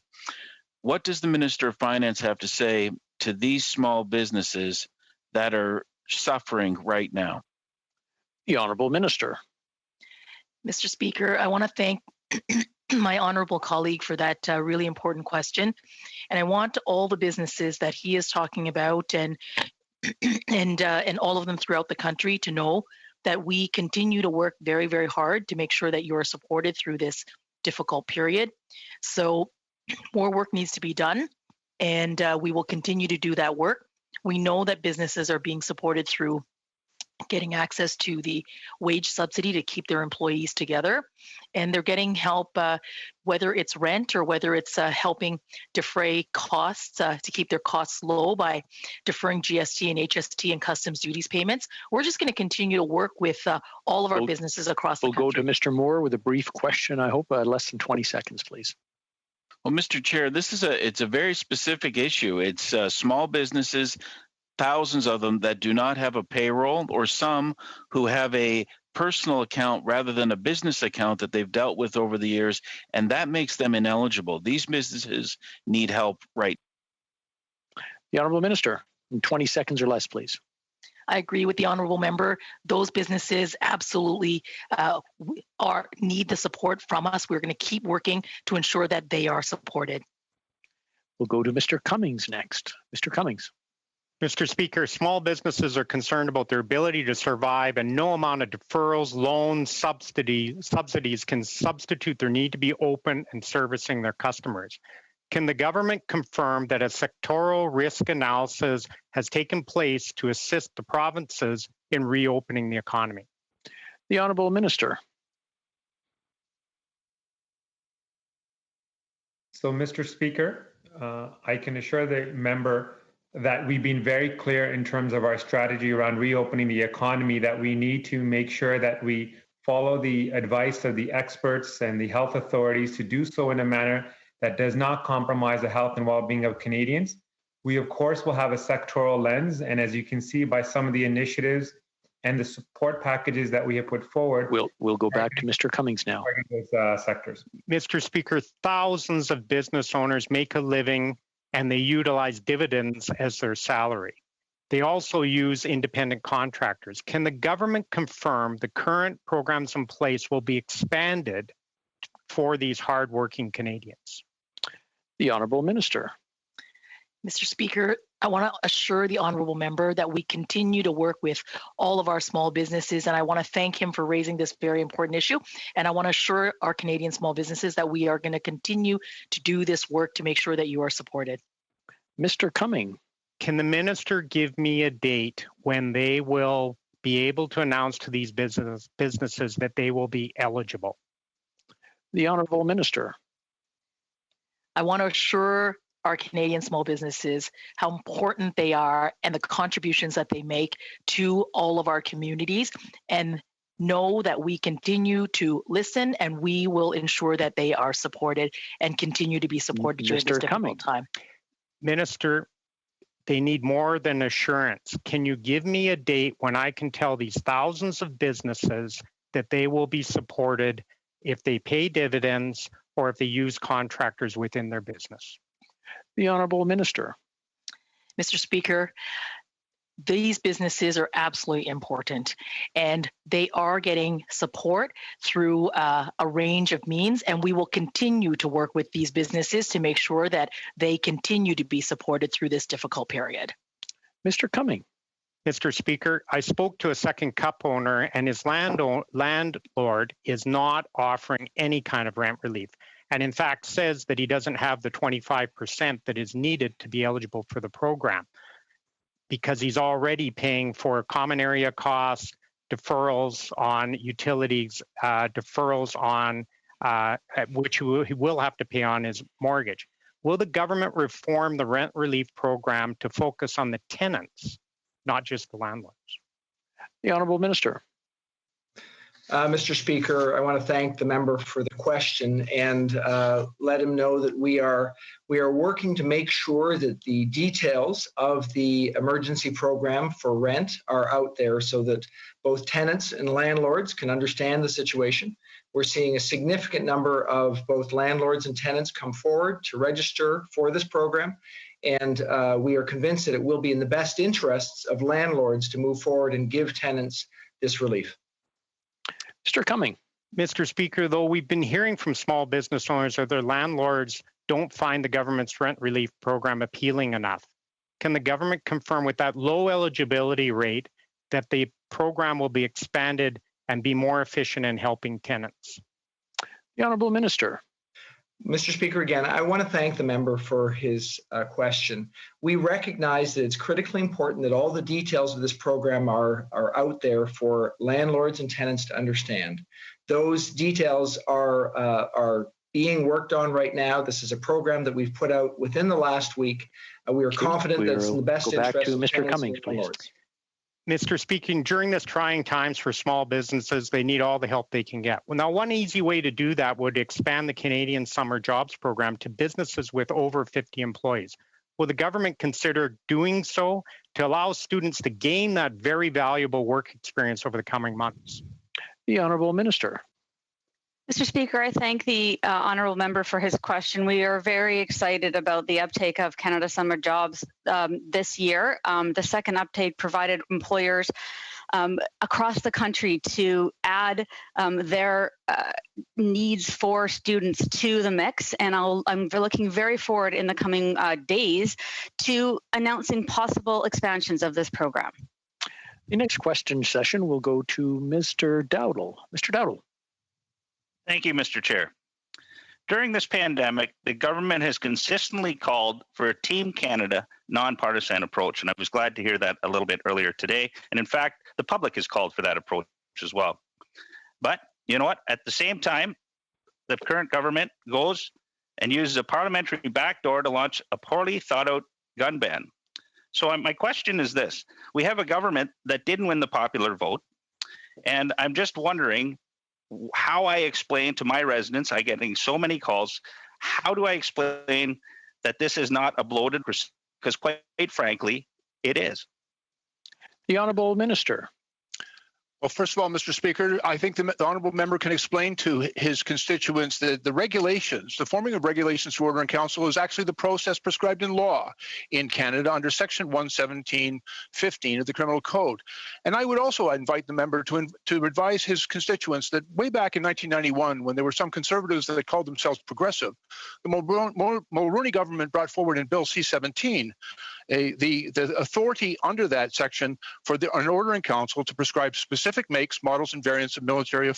What does the Minister of Finance have to say to these small businesses that are suffering right now? The Honourable Minister. Mr. Speaker, I want to thank my honourable colleague for that really important question. And I want all the businesses that he is talking about and all of them throughout the country to know that we continue to work very, very hard to make sure that you are supported through this difficult period. So more work needs to be done, and we will continue to do that work. We know that businesses are being supported through getting access to the wage subsidy to keep their employees together, and they're getting help, whether it's rent or whether it's helping defray costs to keep their costs low by deferring GST and HST and customs duties payments. We're just going to continue to work with all of our businesses across the country. We'll go to Mr. Moore with a brief question. I hope less than 20 seconds, please. Well, Mr. Chair, it's a very specific issue. It's small businesses, thousands of them that do not have a payroll, or some who have a personal account rather than a business account that they've dealt with over the years, and that makes them ineligible. These businesses need help right. The Honourable Minister, in 20 seconds or less, please. I agree with the honourable member. Those businesses absolutely need the support from us. We're going to keep working to ensure that they are supported. We'll go to Mr. Cummings next. Mr. Cummings. Mr. Speaker, small businesses are concerned about their ability to survive, and no amount of deferrals, loans, subsidies can substitute their need to be open and servicing their customers. Can the government confirm that a sectoral risk analysis has taken place to assist the provinces in reopening the economy? The Honourable Minister. So, Mr. Speaker, I can assure the member that we've been very clear in terms of our strategy around reopening the economy, that we need to make sure that we follow the advice of the experts and the health authorities to do so in a manner that does not compromise the health and well-being of Canadians. We, of course, will have a sectoral lens, and as you can see by some of the initiatives and the support packages that we have put forward, we'll go back to Mr. Cummings now. Those sectors. Mr. Speaker, thousands of business owners make a living and they utilize dividends as their salary. They also use independent contractors. Can the government confirm the current programs in place will be expanded for these hardworking Canadians? The Honourable Minister. Mr. Speaker, I want to assure the honourable member that we continue to work with all of our small businesses, and I want to thank him for raising this very important issue. And I want to assure our Canadian small businesses that we are going to continue to do this work to make sure that you are supported. Mr. Cumming. Can the minister give me a date when they will be able to announce to these businesses that they will be eligible? The Honourable Minister. I want to assure our Canadian small businesses how important they are and the contributions that they make to all of our communities, and know that we continue to listen and we will ensure that they are supported and continue to be supported during this difficult time. Minister, they need more than assurance. Can you give me a date when I can tell these thousands of businesses that they will be supported if they pay dividends or if they use contractors within their business? The Honourable Minister. Mr. Speaker, these businesses are absolutely important, and they are getting support through a range of means, and we will continue to work with these businesses to make sure that they continue to be supported through this difficult period. Mr. Cumming. Mr. Speaker, I spoke to a second cup owner, and his landlord is not offering any kind of rent relief, and in fact says that he doesn't have the 25% that is needed to be eligible for the program, because he's already paying for common area costs, deferrals on utilities, deferrals on which he will have to pay on his mortgage. Will the government reform the rent relief program to focus on the tenants, not just the landlords? The Honourable Minister. Mr. Speaker, I want to thank the member for the question and let him know that we are working to make sure that the details of the emergency program for rent are out there so that both tenants and landlords can understand the situation. We're seeing a significant number of both landlords and tenants come forward to register for this program. And we are convinced that it will be in the best interests of landlords to move forward and give tenants this relief. Mr. Cumming. Mr. Speaker, though we've been hearing from small business owners that their landlords don't find the government's rent relief program appealing enough, can the government confirm with that low eligibility rate that the program will be expanded and be more efficient in helping tenants? The Honourable Minister. Mr. Speaker, again, I want to thank the member for his question. We recognize that it's critically important that all the details of this program are out there for landlords and tenants to understand. Those details are being worked on right now. This is a program that we've put out within the last week. We are confident that it's in the best interest of tenants and landlords. Mr. Speaker, during this trying times for small businesses, they need all the help they can get. Well, now, one easy way to do that would expand the Canadian Summer Jobs Program to businesses with over 50 employees. Will the government consider doing so to allow students to gain that very valuable work experience over the coming months? The Honourable Minister. Mr. Speaker, I thank the honourable member for his question. We are very excited about the uptake of Canada Summer Jobs this year. The second uptake provided employers across the country to add their needs for students to the mix. And I'm looking very forward in the coming days to announcing possible expansions of this program. The next question session will go to Mr. Dowdall. Mr. Dowdall. Thank you, Mr. Chair. During this pandemic, the government has consistently called for a Team Canada nonpartisan approach, and I was glad to hear that a little bit earlier today. And in fact, the public has called for that approach as well. But you know what? At the same time, the current government goes and uses a parliamentary backdoor to launch a poorly thought out gun ban. So my question is this. We have a government that didn't win the popular vote, and I'm just wondering how I explain to my residents, I'm getting so many calls, how do I explain that this is not a bloated, because quite frankly, it is. The Honourable Minister. Well, first of all, Mr. Speaker, I think the honourable member can explain to his constituents that the regulations, the forming of regulations to order in council is actually the process prescribed in law in Canada under Section 117.15 of the Criminal Code. And I would also invite the member to advise his constituents that way back in 1991, when there were some conservatives that called themselves progressive, the Mulroney government brought forward in Bill C-17 the authority under that section for an order in council to prescribe specific makes, models, and variants of military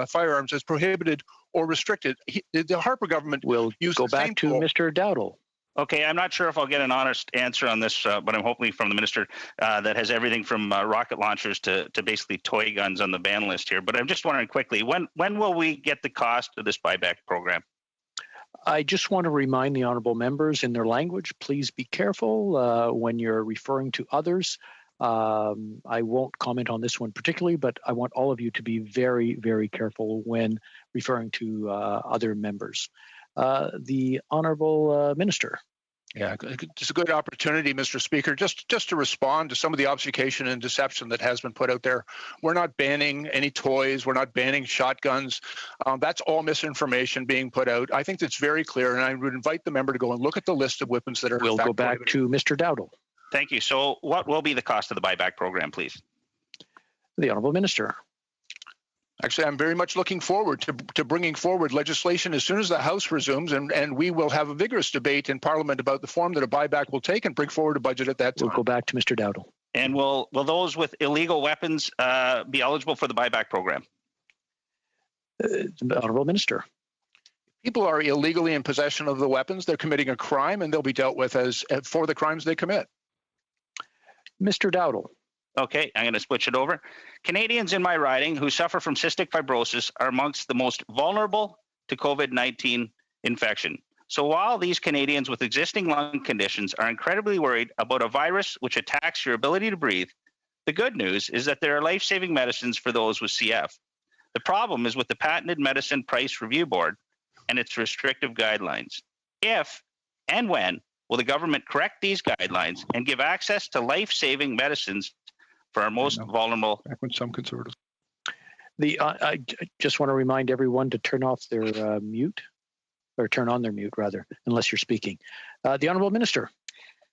firearms as prohibited or restricted. The Harper government will go back to Mr. Dowdall. Okay, I'm not sure if I'll get an honest answer on this, but I'm hoping from the minister that has everything from rocket launchers to basically toy guns on the ban list here. But I'm just wondering quickly, when will we get the cost of this buyback program? I just want to remind the honourable members in their language, please be careful when you're referring to others. I won't comment on this one particularly, but I want all of you to be very, very careful when referring to other members. The Honourable Minister. Yeah, it's a good opportunity, Mr. Speaker, just to respond to some of the obfuscation and deception that has been put out there. We're not banning any toys. We're not banning shotguns. That's all misinformation being put out. I think that's very clear, and I would invite the member to go and look at the list of weapons that are. We'll go back to Mr. Dowdall. Thank you. So what will be the cost of the buyback program, please? The Honourable Minister. Actually, I'm very much looking forward to bringing forward legislation as soon as the House resumes, and we will have a vigorous debate in Parliament about the form that a buyback will take and bring forward a budget at that time. We'll go back to Mr. Dowdall. And will those with illegal weapons be eligible for the buyback program? The Honourable Minister. People are illegally in possession of the weapons. They're committing a crime, and they'll be dealt with as for the crimes they commit. Mr. Dowdall. Okay, I'm going to switch it over. Canadians in my riding who suffer from cystic fibrosis are amongst the most vulnerable to COVID-19 infection. So while these Canadians with existing lung conditions are incredibly worried about a virus which attacks your ability to breathe, the good news is that there are life-saving medicines for those with CF. The problem is with the Patented Medicine Price Review Board and its restrictive guidelines. If and when will the government correct these guidelines and give access to life-saving medicines for our most vulnerable? Back when some conservatives. I just want to remind everyone to turn off their mute, or turn on their mute rather, unless you're speaking. The Honourable Minister.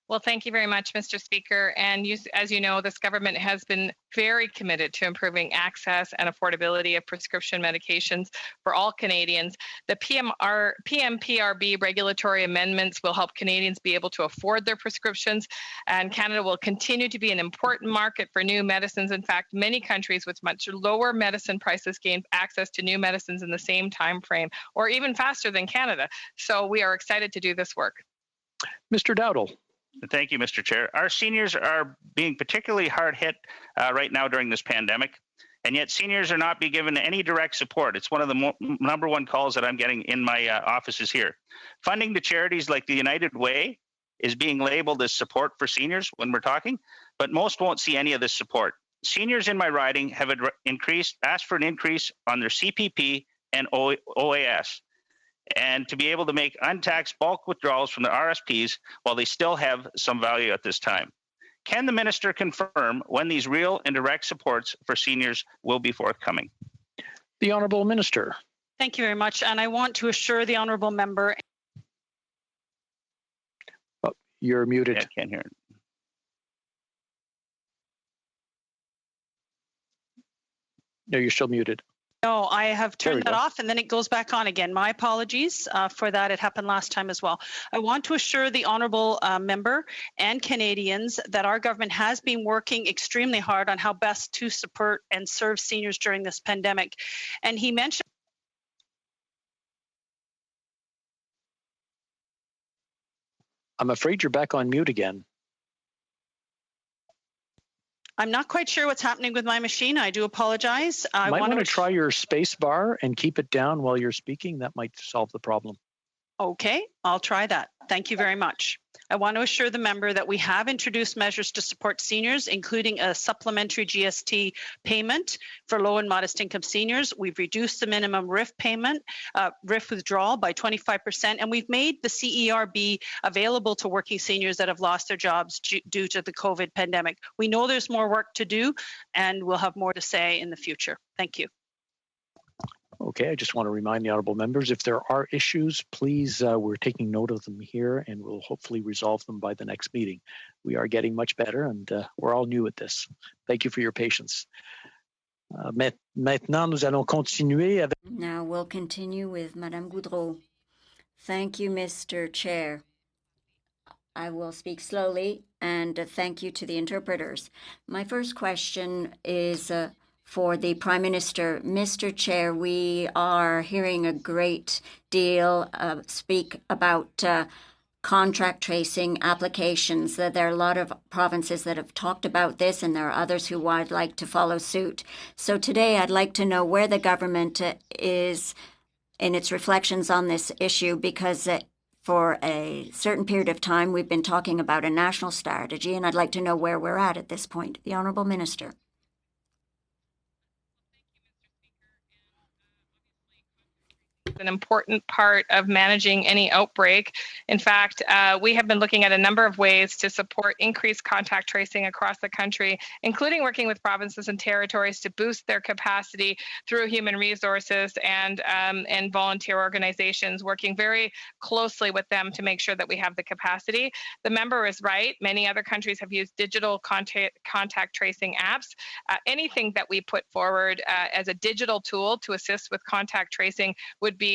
Well, thank you very much, Mr. Speaker. And as you know, this government has been very committed to improving access and affordability of prescription medications for all Canadians. The PMPRB regulatory amendments will help Canadians be able to afford their prescriptions, and Canada will continue to be an important market for new medicines. In fact, many countries with much lower medicine prices gain access to new medicines in the same time frame, or even faster than Canada. So we are excited to do this work. Mr. Dowdall. Thank you, Mr. Chair. Our seniors are being particularly hard hit right now during this pandemic, and yet seniors are not being given any direct support. It's one of the number one calls that I'm getting in my offices here. Funding to charities like the United Way is being labeled as support for seniors when we're talking, but most won't see any of this support. Seniors in my riding have asked for an increase on their CPP and OAS, and to be able to make untaxed bulk withdrawals from the RSPs while they still have some value at this time. Can the minister confirm when these real and direct supports for seniors will be forthcoming? The Honourable Minister. Thank you very much. And I want to assure the Honourable Member. Oh, you're muted. Yeah, I can't hear it. No, you're still muted. No, I have turned that off and then it goes back on again. My apologies for that. It happened last time as well. I want to assure the honourable member and Canadians that our government has been working extremely hard on how best to support and serve seniors during this pandemic. And he mentioned I'm afraid you're back on mute again. I'm not quite sure what's happening with my machine. I do apologize. I might want to try your space bar and keep it down while you're speaking. That might solve the problem. Okay, I'll try that. Thank you very much. I want to assure the member that we have introduced measures to support seniors, including a supplementary GST payment for low and modest income seniors. We've reduced the minimum RIF payment, RIF withdrawal by 25%, and we've made the CERB available to working seniors that have lost their jobs due to the COVID pandemic. We know there's more work to do, and we'll have more to say in the future. Thank you. Okay, I just want to remind the honourable members, if there are issues, please, we're taking note of them here and we'll hopefully resolve them by the next meeting. We are getting much better and we're all new at this. Thank you for your patience. Maintenant, nous allons continuer avec... Now we'll continue with Madame Goudreau. Thank you, Mr. Chair. I will speak slowly and thank you to the interpreters. My first question is for the Prime Minister. Mr. Chair, we are hearing a great deal speak about contract tracing applications. There are a lot of provinces that have talked about this, and there are others who would like to follow suit. So today I'd like to know where the government is in its reflections on this issue, because for a certain period of time we've been talking about a national strategy, and I'd like to know where we're at this point. The Honourable Minister. An important part of managing any outbreak. In fact, we have been looking at a number of ways to support increased contact tracing across the country, including working with provinces and territories to boost their capacity through human resources and volunteer organizations, working very closely with them to make sure that we have the capacity. The member is right. Many other countries have used digital contact tracing apps. Anything that we put forward as a digital tool to assist with contact tracing would be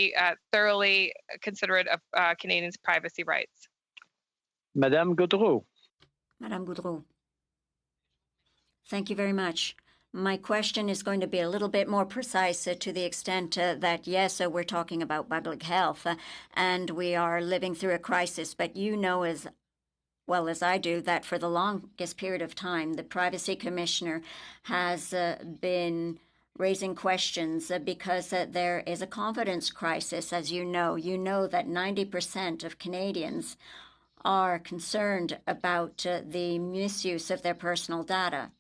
thoroughly considerate of Canadians' privacy rights. Madame Gaudreau. Madame Gaudreau. Thank you very much. My question is going to be a little bit more precise to the extent that, yes, we're talking about public health and we are living through a crisis, but you know as well as I do that for the longest period of time, the Privacy Commissioner has been raising questions because there is a confidence crisis, as you know. You know that 90% of Canadians are concerned about the misuse of their personal data,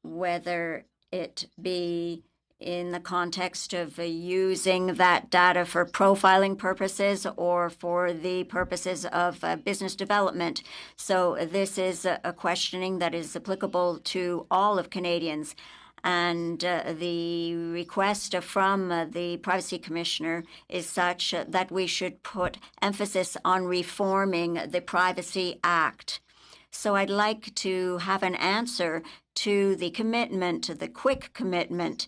whether it be in the context of using that data for profiling purposes or for the purposes of business development. So this is a questioning that is applicable to all of Canadians. And the request from the Privacy Commissioner is such that we should put emphasis on reforming the Privacy Act. So I'd like to have an answer to the commitment, the quick commitment,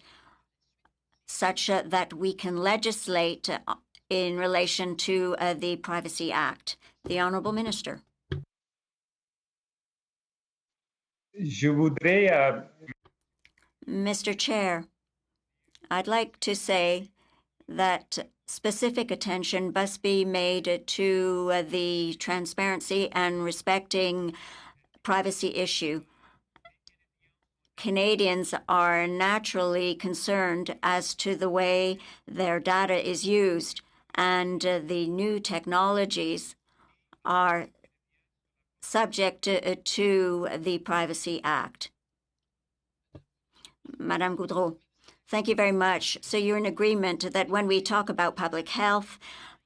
such that we can legislate in relation to the Privacy Act. The Honourable Minister. Je voudrais Mr. Chair, I'd like to say that specific attention must be made to the transparency and respecting privacy issue. Canadians are naturally concerned as to the way their data is used, and the new technologies are subject to the Privacy Act. Madame Goudreau, thank you very much. So you're in agreement that when we talk about public health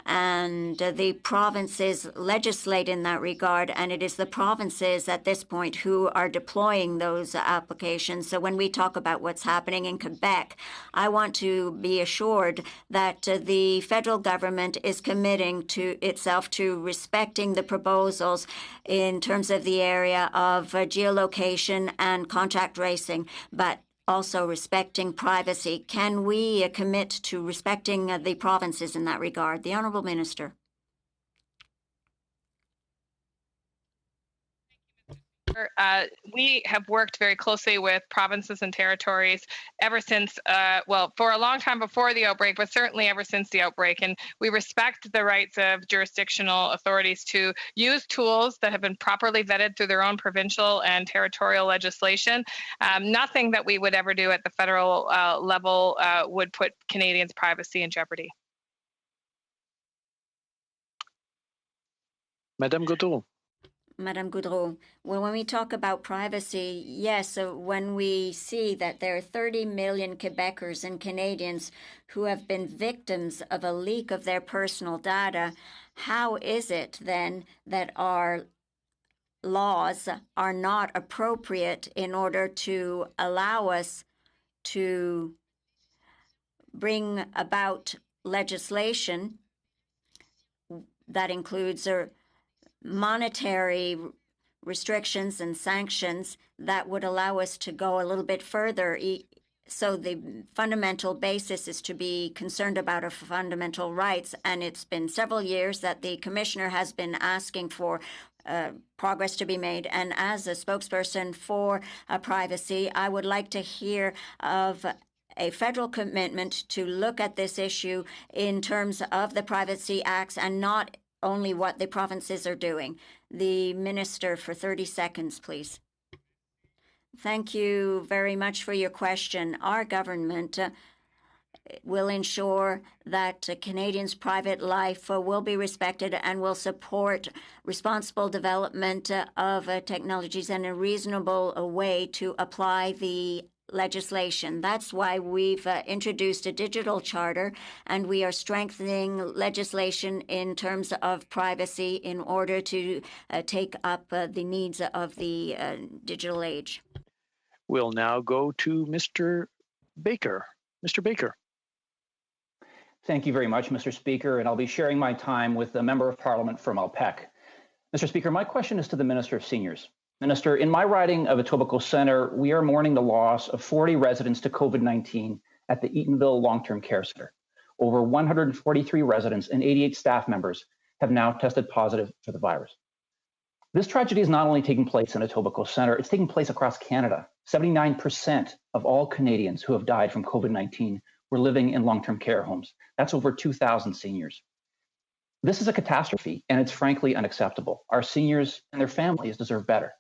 and the provinces legislate in that regard, and it is the provinces at this point who are deploying those applications. So when we talk about what's happening in Quebec, I want to be assured that the federal government is committing to itself to respecting the proposals in terms of the area of geolocation and contact tracing, but also respecting privacy. Can we commit to respecting the provinces in that regard? The Honourable Minister. We have worked very closely with provinces and territories ever since, well, for a long time before the outbreak, but certainly ever since the outbreak. And we respect the rights of jurisdictional authorities to use tools that have been properly vetted through their own provincial and territorial legislation. Nothing that we would ever do at the federal level would put Canadians' privacy in jeopardy. Madame Gaudreau. Madame Goudreau, well, when we talk about privacy, yes, when we see that there are 30 million Quebecers and Canadians who have been victims of a leak of their personal data, how is it then that our laws are not appropriate in order to allow us to bring about legislation that includes monetary restrictions and sanctions that would allow us to go a little bit further. So the fundamental basis is to be concerned about our fundamental rights. And it's been several years that the Commissioner has been asking for progress to be made. And as a spokesperson for privacy, I would like to hear of a federal commitment to look at this issue in terms of the Privacy Acts and not only what the provinces are doing. The Minister for 30 seconds, please. Thank you very much for your question. Our government will ensure that Canadians' private life will be respected and will support responsible development of technologies in a reasonable way to apply the legislation. That's why we've introduced a digital charter, and we are strengthening legislation in terms of privacy in order to take up the needs of the digital age. We'll now go to Mr. Baker. Mr. Baker. Thank you very much, Mr. Speaker, and I'll be sharing my time with the Member of Parliament from Alpec. Mr. Speaker, my question is to the Minister of Seniors. Minister, in my riding of Etobicoke Centre, we are mourning the loss of 40 residents to COVID-19 at the Eatonville Long-Term Care Centre. Over 143 residents and 88 staff members have now tested positive for the virus. This tragedy is not only taking place in Etobicoke Centre, it's taking place across Canada. 79% of all Canadians who have died from COVID-19 were living in long-term care homes. That's over 2,000 seniors. This is a catastrophe, and it's frankly unacceptable. Our seniors and their families deserve better.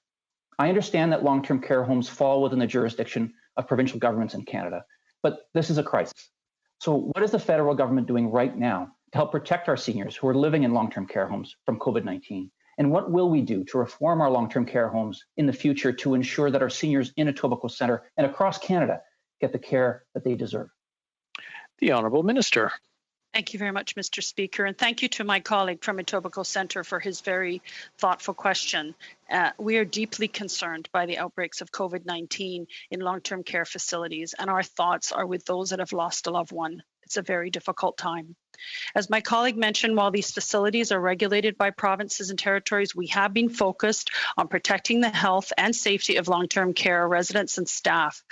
I understand that long-term care homes fall within the jurisdiction of provincial governments in Canada, but this is a crisis. So what is the federal government doing right now to help protect our seniors who are living in long-term care homes from COVID-19? And what will we do to reform our long-term care homes in the future to ensure that our seniors in Etobicoke Centre and across Canada get the care that they deserve. The Honourable Minister. Thank you very much, Mr. Speaker, and thank you to my colleague from Etobicoke Centre for his very thoughtful question. We are deeply concerned by the outbreaks of COVID-19 in long-term care facilities, and our thoughts are with those that have lost a loved one. It's a very difficult time. As my colleague mentioned, while these facilities are regulated by provinces and territories, we have been focused on protecting the health and safety of long-term care residents and staff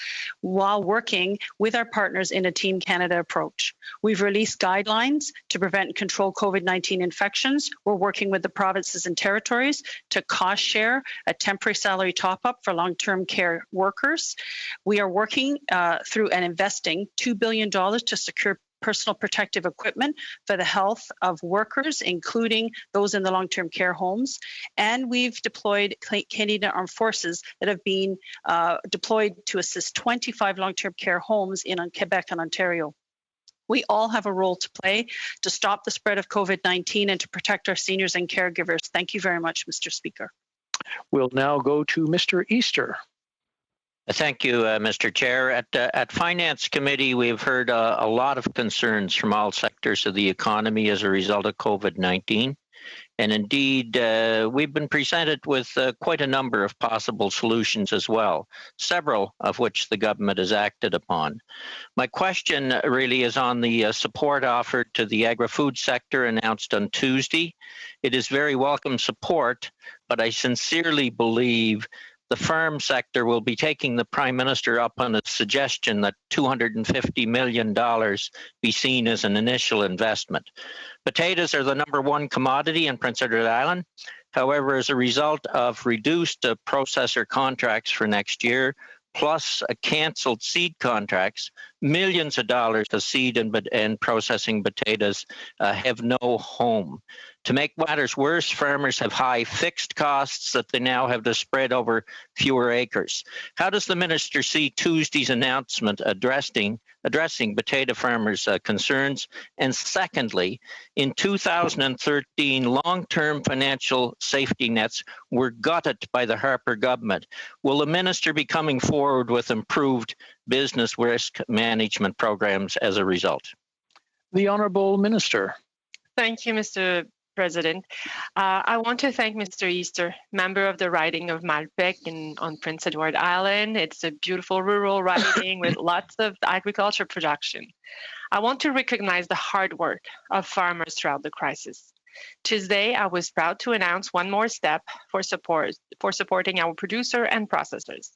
while working with our partners in a Team Canada approach. We've released guidelines to prevent and control COVID-19 infections. We're working with the provinces and territories to cost share a temporary salary top-up for long-term care workers. We are working through and investing $2 billion to secure personal protective equipment for the health of workers, including those in the long-term care homes. And we've deployed Canadian Armed Forces that have been deployed to assist 25 long-term care homes in Quebec and Ontario. We all have a role to play to stop the spread of COVID-19 and to protect our seniors and caregivers. Thank you very much, Mr. Speaker. We'll now go to Mr. Easter. Thank you, Mr. Chair. At Finance Committee, we've heard a lot of concerns from all sectors of the economy as a result of COVID-19. And indeed, we've been presented with quite a number of possible solutions as well, several of which the government has acted upon. My question really is on the support offered to the agri-food sector announced on Tuesday. It is very welcome support, but I sincerely believe the farm sector will be taking the Prime Minister up on a suggestion that $250 million be seen as an initial investment. Potatoes are the #1 commodity in Prince Edward Island. However, as a result of reduced processor contracts for next year, plus canceled seed contracts, millions of dollars of seed and processing potatoes have no home. To make matters worse, farmers have high fixed costs that they now have to spread over fewer acres. How does the minister see Tuesday's announcement addressing potato farmers' concerns? And secondly, in 2013, long-term financial safety nets were gutted by the Harper government. Will the minister be coming forward with improved business risk management programs as a result? The Honourable Minister. Thank you, Mr. President. I want to thank Mr. Easter, member of the riding of Malpeque on Prince Edward Island. It's a beautiful rural riding with lots of agriculture production. I want to recognize the hard work of farmers throughout the crisis. Tuesday, I was proud to announce one more step for supporting our producer and processors.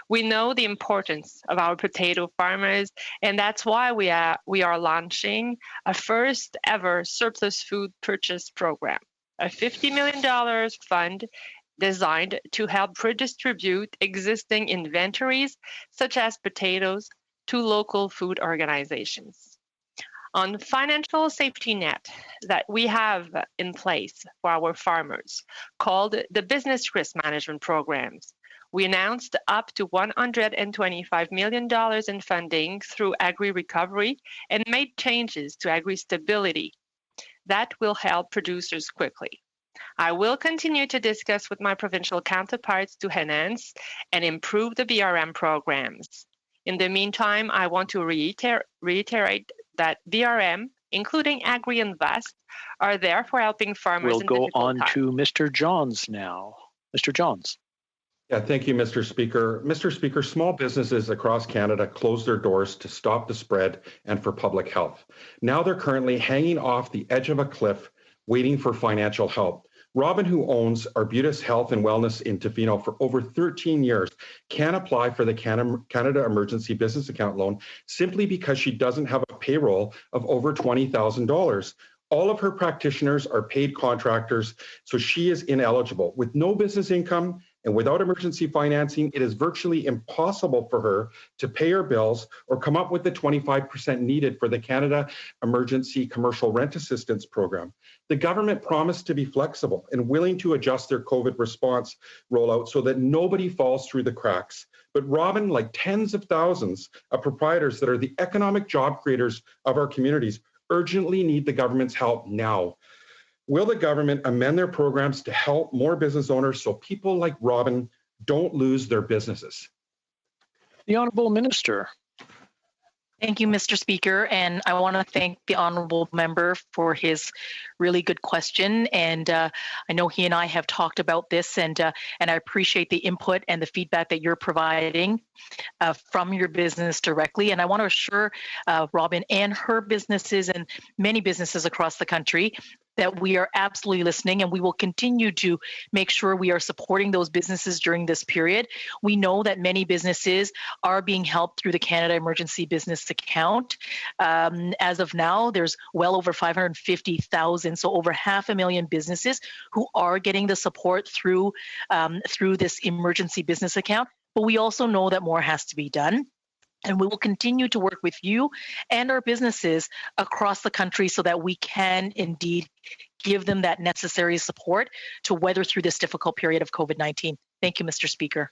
We know the importance of our potato farmers, and that's why we are launching a first ever surplus food purchase program, a $50 million fund designed to help redistribute existing inventories, such as potatoes, to local food organizations. On financial safety net that we have in place for our farmers, called the Business Risk Management Programs, we announced up to $125 million in funding through agri-recovery and made changes to agri-stability that will help producers quickly. I will continue to discuss with my provincial counterparts to enhance and improve the BRM programs. In the meantime, I want to reiterate that BRM, including Agri-Invest, are there for helping farmers in difficult times. We'll go on to Mr. Johns now. Mr. Johns. Yeah, thank you, Mr. Speaker. Mr. Speaker, small businesses across Canada closed their doors to stop the spread and for public health. Now they're currently hanging off the edge of a cliff, waiting for financial help. Robin, who owns Arbutus Health and Wellness in Tofino for over 13 years, can't apply for the Canada Emergency Business Account loan simply because she doesn't have a payroll of over $20,000. All of her practitioners are paid contractors, so she is ineligible. With no business income and without emergency financing, it is virtually impossible for her to pay her bills or come up with the 25% needed for the Canada Emergency Commercial Rent Assistance Program. The government promised to be flexible and willing to adjust their COVID response rollout so that nobody falls through the cracks. But Robin, like tens of thousands of proprietors that are the economic job creators of our communities, urgently need the government's help now. Will the government amend their programs to help more business owners so people like Robin don't lose their businesses? The Honourable Minister. Thank you, Mr. Speaker, and I want to thank the honourable member for his really good question. And I know he and I have talked about this, and I appreciate the input and the feedback that you're providing from your business directly. And I want to assure Robin and her businesses and many businesses across the country that we are absolutely listening, and we will continue to make sure we are supporting those businesses during this period. We know that many businesses are being helped through the Canada Emergency Business Account. As of now, there's well over 550,000, so over 500,000 businesses who are getting the support through this emergency business account. But we also know that more has to be done. And we will continue to work with you and our businesses across the country so that we can indeed give them that necessary support to weather through this difficult period of COVID-19. Thank you, Mr. Speaker.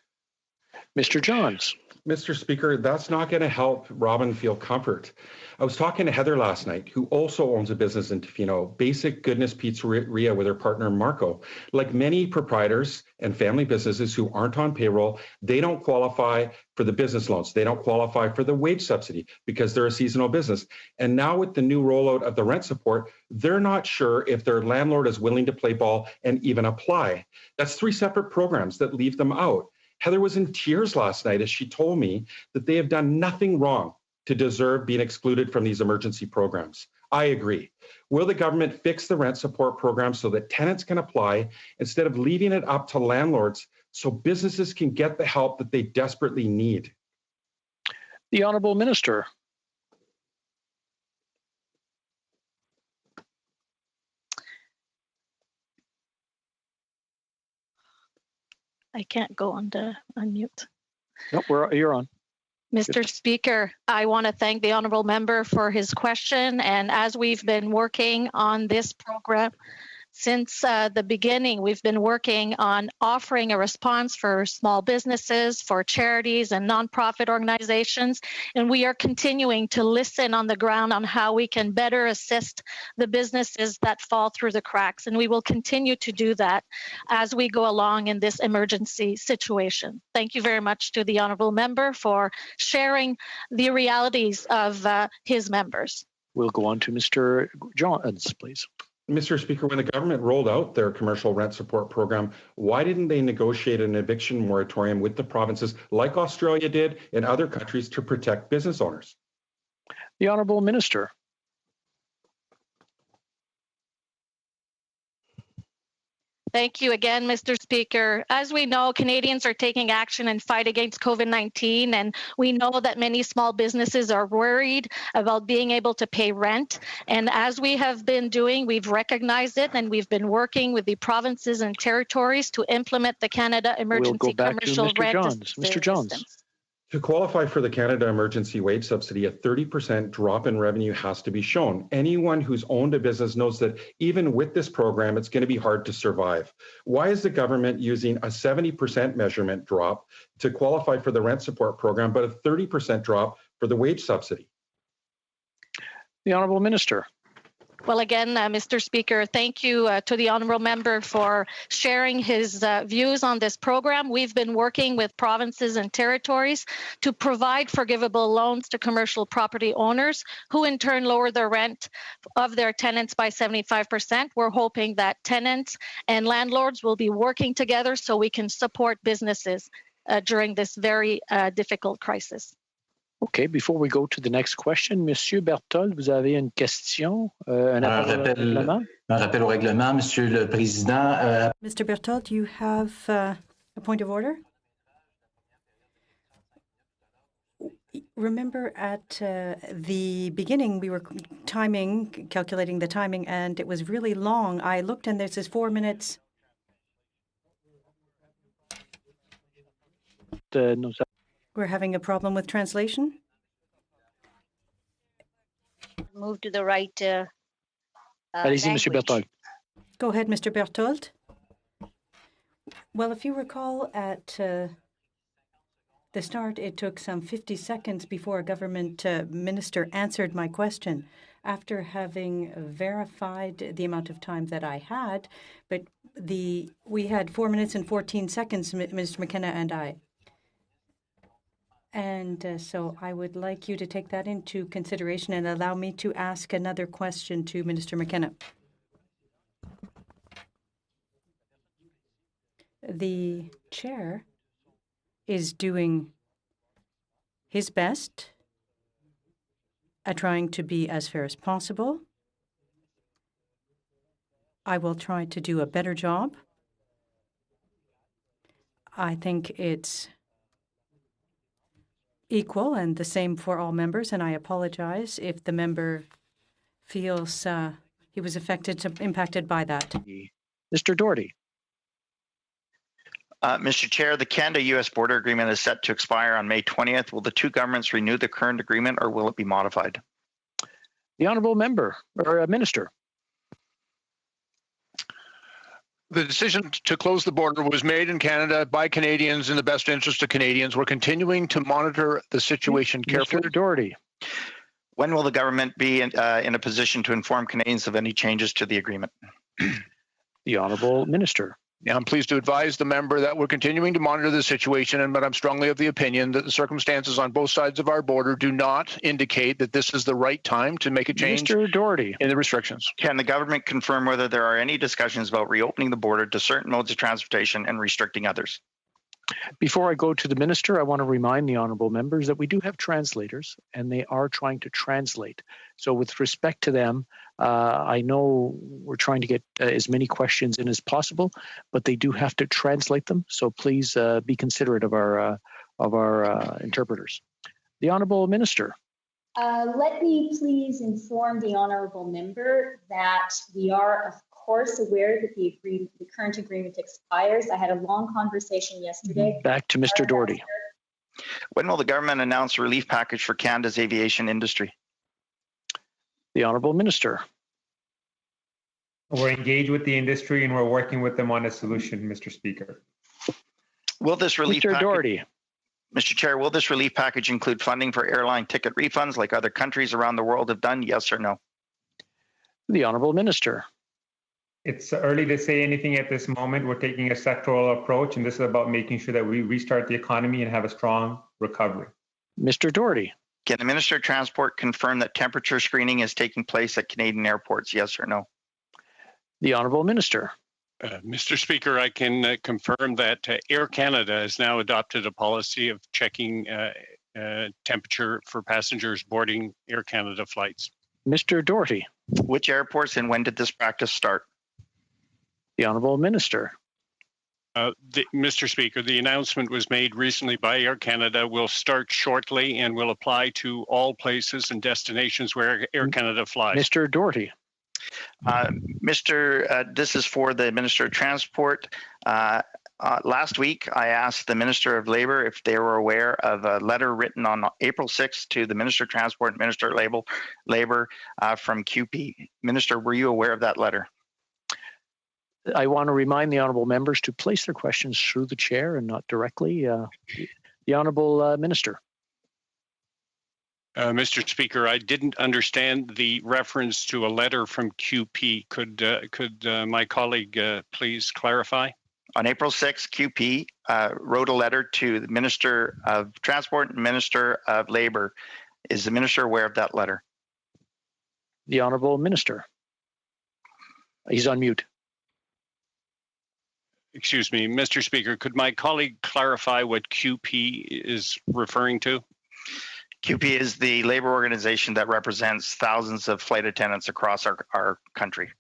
Mr. Johns. Mr. Speaker, that's not going to help Robin feel comfort. I was talking to Heather last night, who also owns a business in Tofino, Basic Goodness Pizzeria, with her partner Marco. Like many proprietors and family businesses who aren't on payroll, they don't qualify for the business loans. They don't qualify for the wage subsidy because they're a seasonal business. And now with the new rollout of the rent support, they're not sure if their landlord is willing to play ball and even apply. That's 3 separate programs that leave them out. Heather was in tears last night as she told me that they have done nothing wrong to deserve being excluded from these emergency programs. I agree. Will the government fix the rent support program so that tenants can apply instead of leaving it up to landlords so businesses can get the help that they desperately need? The Honourable Minister. I can't go on to unmute. Nope, you're on. Mr. Speaker, I want to thank the honourable member for his question. And as we've been working on this program since the beginning, we've been working on offering a response for small businesses, for charities and nonprofit organizations. And we are continuing to listen on the ground on how we can better assist the businesses that fall through the cracks. And we will continue to do that as we go along in this emergency situation. Thank you very much to the honourable member for sharing the realities of his members. We'll go on to Mr. Johns, please. Mr. Speaker, when the government rolled out their commercial rent support program, why didn't they negotiate an eviction moratorium with the provinces like Australia did in other countries to protect business owners? The Honourable Minister. Thank you again, Mr. Speaker. As we know, Canadians are taking action in fight against COVID-19, and we know that many small businesses are worried about being able to pay rent. And as we have been doing, we've recognized it, and we've been working with the provinces and territories to implement the Canada Emergency Commercial Rent Assistance. Mr. Johns. To qualify for the Canada Emergency Wage Subsidy, a 30% drop in revenue has to be shown. Anyone who's owned a business knows that even with this program, it's going to be hard to survive. Why is the government using a 70% measurement drop to qualify for the rent support program, but a 30% drop for the wage subsidy? The Honourable Minister. Well, again, Mr. Speaker, thank you to the honourable member for sharing his views on this program. We've been working with provinces and territories to provide forgivable loans to commercial property owners who in turn lower the rent of their tenants by 75%. We're hoping that tenants and landlords will be working together so we can support businesses during this very difficult crisis. OK, before we go to the next question, Monsieur Berthold, vous avez une question, un rappel au règlement, Monsieur le Président. Mr. Berthold, you have a point of order. Remember at the beginning, we were calculating the timing, and it was really long. I looked and this is 4 minutes. We're having a problem with translation. Move to the right. Allez-y, Monsieur Berthold. Go ahead, Mr. Berthold. Well, if you recall, at the start, it took some 50 seconds before a government minister answered my question. After having verified the amount of time that I had, but we had 4 minutes and 14 seconds, Mr. McKenna and I. And so I would like you to take that into consideration and allow me to ask another question to Minister McKenna. The chair is doing his best at trying to be as fair as possible. I will try to do a better job. I think it's equal and the same for all members, and I apologize if the member feels he was impacted by that. Mr. Doherty. Mr. Chair, the Canada-U.S. border agreement is set to expire on May 20th. Will the two governments renew the current agreement, or will it be modified? The honourable member or minister. The decision to close the border was made in Canada by Canadians in the best interest of Canadians. We're continuing to monitor the situation carefully. Mr. Doherty. When will the government be in a position to inform Canadians of any changes to the agreement? The honourable minister. Yeah, I'm pleased to advise the member that we're continuing to monitor the situation, but I'm strongly of the opinion that the circumstances on both sides of our border do not indicate that this is the right time to make a change Mr. Doherty. in the restrictions. Can the government confirm whether there are any discussions about reopening the border to certain modes of transportation and restricting others? Before I go to the minister, I want to remind the honourable members that we do have translators, and they are trying to translate. So with respect to them, I know we're trying to get as many questions in as possible, but they do have to translate them. So please be considerate of our interpreters. The honourable minister. Let me please inform the honourable member that we are, of course, aware that the current agreement expires. I had a long conversation yesterday. Back to Mr. Doherty. When will the government announce a relief package for Canada's aviation industry? The honourable minister. We're engaged with the industry and we're working with them on a solution, Mr. Speaker. Will this relief Mr. Doherty. Mr. Chair, will this relief package include funding for airline ticket refunds like other countries around the world have done? Yes or no? The honourable minister. It's early to say anything at this moment. We're taking a sectoral approach, and this is about making sure that we restart the economy and have a strong recovery. Mr. Doherty. Can the Minister of Transport confirm that temperature screening is taking place at Canadian airports? Yes or no? The honourable minister. Mr. Speaker, I can confirm that Air Canada has now adopted a policy of checking temperature for passengers boarding Air Canada flights. Mr. Doherty. Which airports and when did this practice start? The honourable minister. Mr. Speaker, the announcement was made recently by Air Canada, will start shortly and will apply to all places and destinations where Air Canada flies. Mr. Doherty. This is for the Minister of Transport. Last week, I asked the Minister of Labour if they were aware of a letter written on April 6th to the Minister of Transport and Minister of Labour from QP. Minister, were you aware of that letter? I want to remind the honourable members to place their questions through the chair and not directly. The honourable minister. Mr. Speaker, I didn't understand the reference to a letter from QP. Could my colleague please clarify? On April 6th, QP wrote a letter to the Minister of Transport and Minister of Labour. Is the minister aware of that letter? The honourable minister. He's on mute. Excuse me, Mr. Speaker, could my colleague clarify what QP is referring to? QP is the labor organization that represents thousands of flight attendants across our country.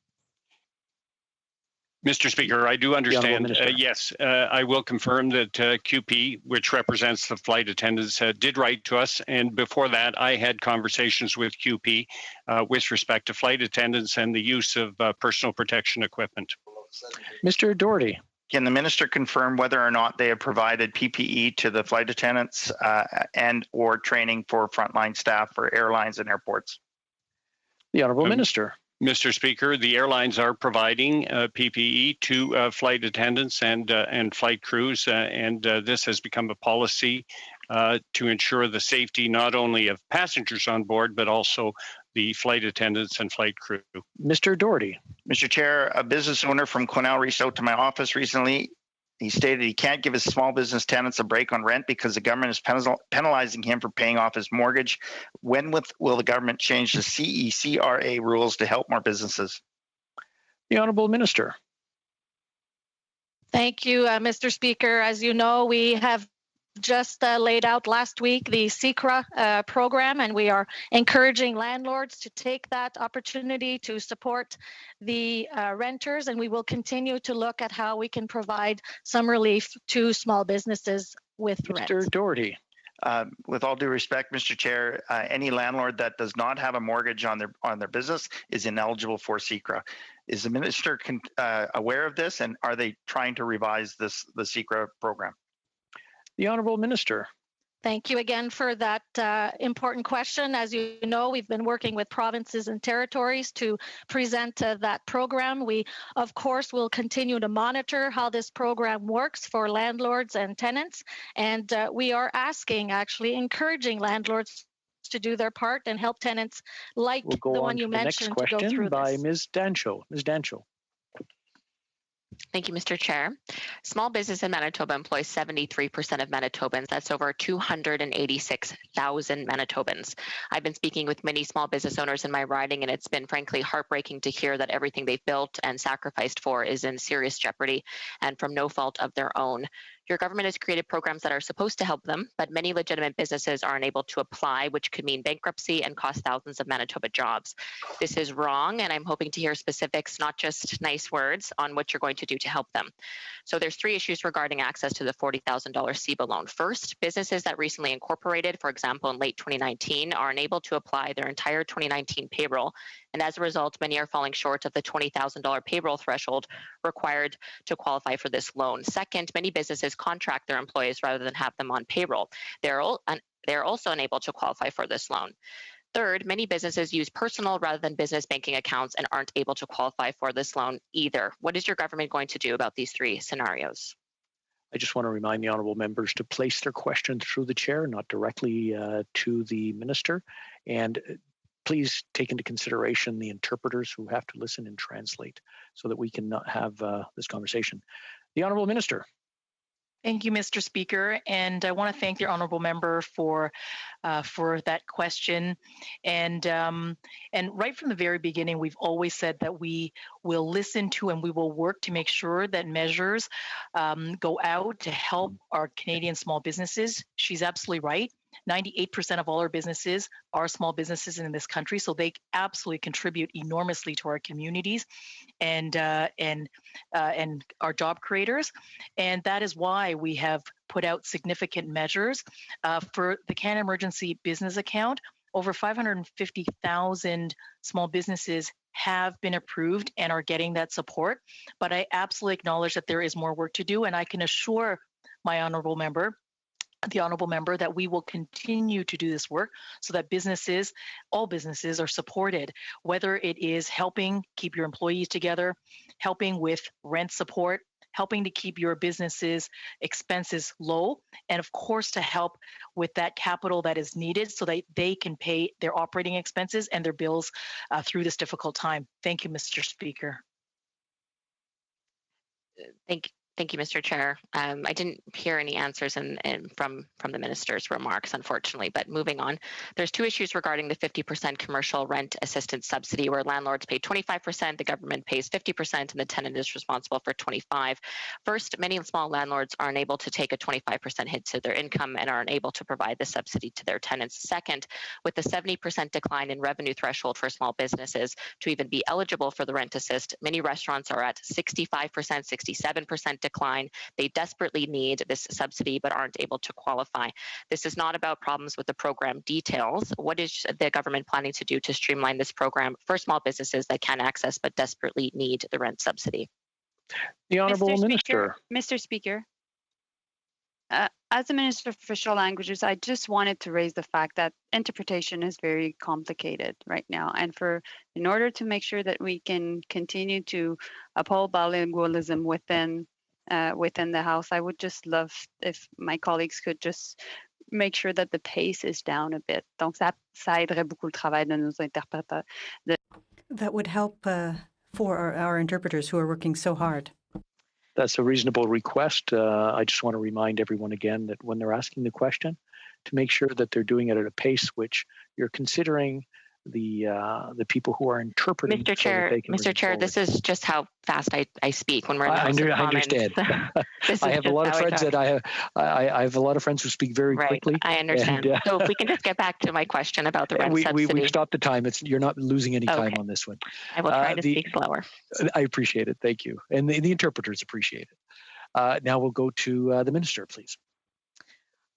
Mr. Speaker, I do understand. Yes, I will confirm that QP, which represents the flight attendants, did write to us. And before that, I had conversations with QP with respect to flight attendants and the use of personal protection equipment. Mr. Doherty. Can the minister confirm whether or not they have provided PPE to the flight attendants and or training for frontline staff for airlines and airports? The honourable minister. Mr. Speaker, the airlines are providing PPE to flight attendants and flight crews, and this has become a policy to ensure the safety not only of passengers on board, but also the flight attendants and flight crew. Mr. Doherty. Mr. Chair, a business owner from Quesnel reached out to my office recently He stated he can't give his small business tenants a break on rent because the government is penalizing him for paying off his mortgage. When will the government change the CECRA rules to help more businesses? The Honourable Minister. Thank you, Mr. Speaker. As you know, we have just laid out last week the CECRA program, and we are encouraging landlords to take that opportunity to support the renters, and we will continue to look at how we can provide some relief to small businesses with rent. Mr. Doherty. With all due respect, Mr. Chair, any landlord that does not have a mortgage on their business is ineligible for CECRA. Is the minister aware of this, and are they trying to revise the CECRA program? The Honourable Minister. Thank you again for that important question. As you know, we've been working with provinces and territories to present that program. We, of course, will continue to monitor how this program works for landlords and tenants. And we are actually encouraging landlords to do their part and help tenants like the one you mentioned to go through this. By Ms. Dancho. Ms. Dancho. Thank you, Mr. Chair. Small business in Manitoba employs 73% of Manitobans. That's over 286,000 Manitobans. I've been speaking with many small business owners in my riding, and it's been frankly heartbreaking to hear that everything they've built and sacrificed for is in serious jeopardy and from no fault of their own. Your government has created programs that are supposed to help them, but many legitimate businesses are unable to apply, which could mean bankruptcy and cost thousands of Manitoba jobs. This is wrong, and I'm hoping to hear specifics, not just nice words, on what you're going to do to help them. So there's 3 issues regarding access to the $40,000 CEBA loan. First, businesses that recently incorporated, for example, in late 2019, are unable to apply their entire 2019 payroll, and as a result, many are falling short of the $20,000 payroll threshold required to qualify for this loan. Second, many businesses contract their employees rather than have them on payroll. They're also unable to qualify for this loan. Third, many businesses use personal rather than business banking accounts and aren't able to qualify for this loan either. What is your government going to do about these 3 scenarios? I just want to remind the honourable members to place their questions through the chair, not directly to the minister. And please take into consideration the interpreters who have to listen and translate so that we can not have this conversation. The Honourable Minister. Thank you, Mr. Speaker, and I want to thank the honourable member for that question. And right from the very beginning, we've always said that we will listen to and we will work to make sure that measures go out to help our Canadian small businesses. She's absolutely right. 98% of all our businesses are small businesses in this country, so they absolutely contribute enormously to our communities and our job creators. And that is why we have put out significant measures for the Canada Emergency Business Account. Over 550,000 small businesses have been approved and are getting that support. But I absolutely acknowledge that there is more work to do, and I can assure the honourable member, that we will continue to do this work so that businesses, all businesses, are supported, whether it is helping keep your employees together, helping with rent support, helping to keep your businesses' expenses low, and of course to help with that capital that is needed so that they can pay their operating expenses and their bills through this difficult time. Thank you, Mr. Speaker. Thank you, Mr. Chair. I didn't hear any answers from the minister's remarks, unfortunately, but moving on. There's 2 issues regarding the 50% commercial rent assistance subsidy, where landlords pay 25%, the government pays 50%, and the tenant is responsible for 25%. First, many small landlords are unable to take a 25% hit to their income and are unable to provide the subsidy to their tenants. Second, with the 70% decline in revenue threshold for small businesses to even be eligible for the rent assist, many restaurants are at 65%, 67% decline. They desperately need this subsidy but aren't able to qualify. This is not about problems with the program details. What is the government planning to do to streamline this program for small businesses that can access but desperately need the rent subsidy? The Honourable Minister. Mr. Speaker, as a Minister of Official Languages, I just wanted to raise the fact that interpretation is very complicated right now. And in order to make sure that we can continue to uphold bilingualism within the House, I would just love if my colleagues could just make sure that the pace is down a bit. Donc, ça aiderait beaucoup le travail de nos interprètes. That would help for our interpreters who are working so hard. That's a reasonable request. I just want to remind everyone again that when they're asking the question, to make sure that they're doing it at a pace which you're considering the people who are interpreting. Mr. Chair, Mr. Chair, this is just how fast I speak when we're in the House of Commons. I understand. I have a lot of friends that I have a lot of friends who speak very quickly. I understand. And, so if we can just get back to my question about the rent subsidy. We've stopped the time. You're not losing any time on this one. I will try to speak slower. I appreciate it. Thank you. And the interpreters appreciate it. Now we'll go to the minister, please.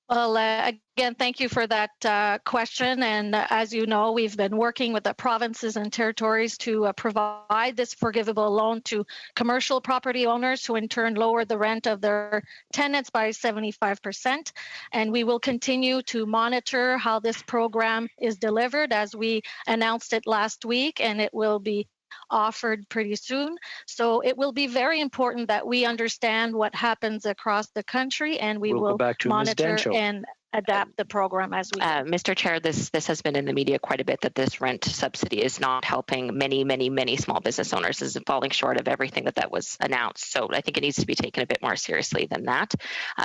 Well, again, thank you for that question. And as you know, we've been working with the provinces and territories to provide this forgivable loan to commercial property owners who in turn lower the rent of their tenants by 75%. And we will continue to monitor how this program is delivered as we announced it last week, and it will be offered pretty soon. So it will be very important that we understand what happens across the country, and we will monitor and adapt the program as we Mr. Chair, this has been in the media quite a bit, that this rent subsidy is not helping many small business owners. This is falling short of everything that was announced. So I think it needs to be taken a bit more seriously than that.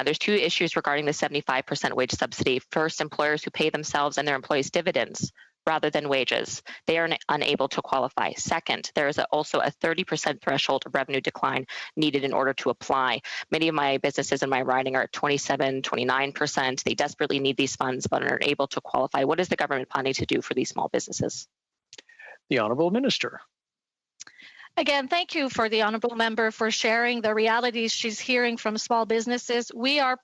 There's two issues regarding the 75% wage subsidy. First, employers who pay themselves and their employees dividends rather than wages, they are unable to qualify. Second, there is also a 30% threshold of revenue decline needed in order to apply. Many of my businesses in my riding are at 27, 29%. They desperately need these funds but are unable to qualify. What is the government planning to do for these small businesses? The Honourable Minister. Again, thank you for the Honourable Member for sharing the realities she's hearing from small businesses. We are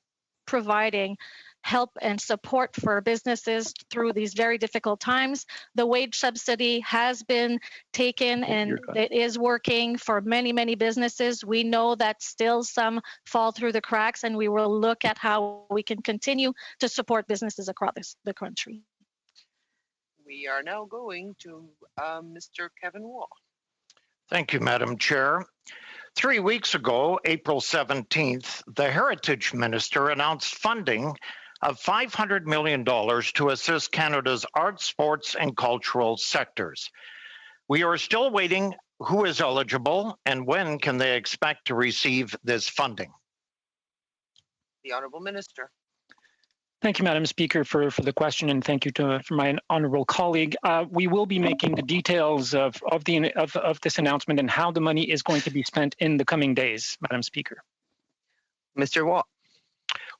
providing help and support for businesses through these very difficult times. The wage subsidy has been taken and it is working for many businesses. We know that still some fall through the cracks, and we will look at how we can continue to support businesses across the country. We are now going to Mr. Kevin Wall. Thank you, Madam Chair. 3 weeks ago, April 17th, the Heritage Minister announced funding of $500 million to assist Canada's arts, sports, and cultural sectors. We are still waiting who is eligible and when can they expect to receive this funding. The Honourable Minister. Thank you, Madam Speaker, for the question, and thank you for my honourable colleague. We will be making the details of this announcement and how the money is going to be spent in the coming days, Madam Speaker. Mr. Watt.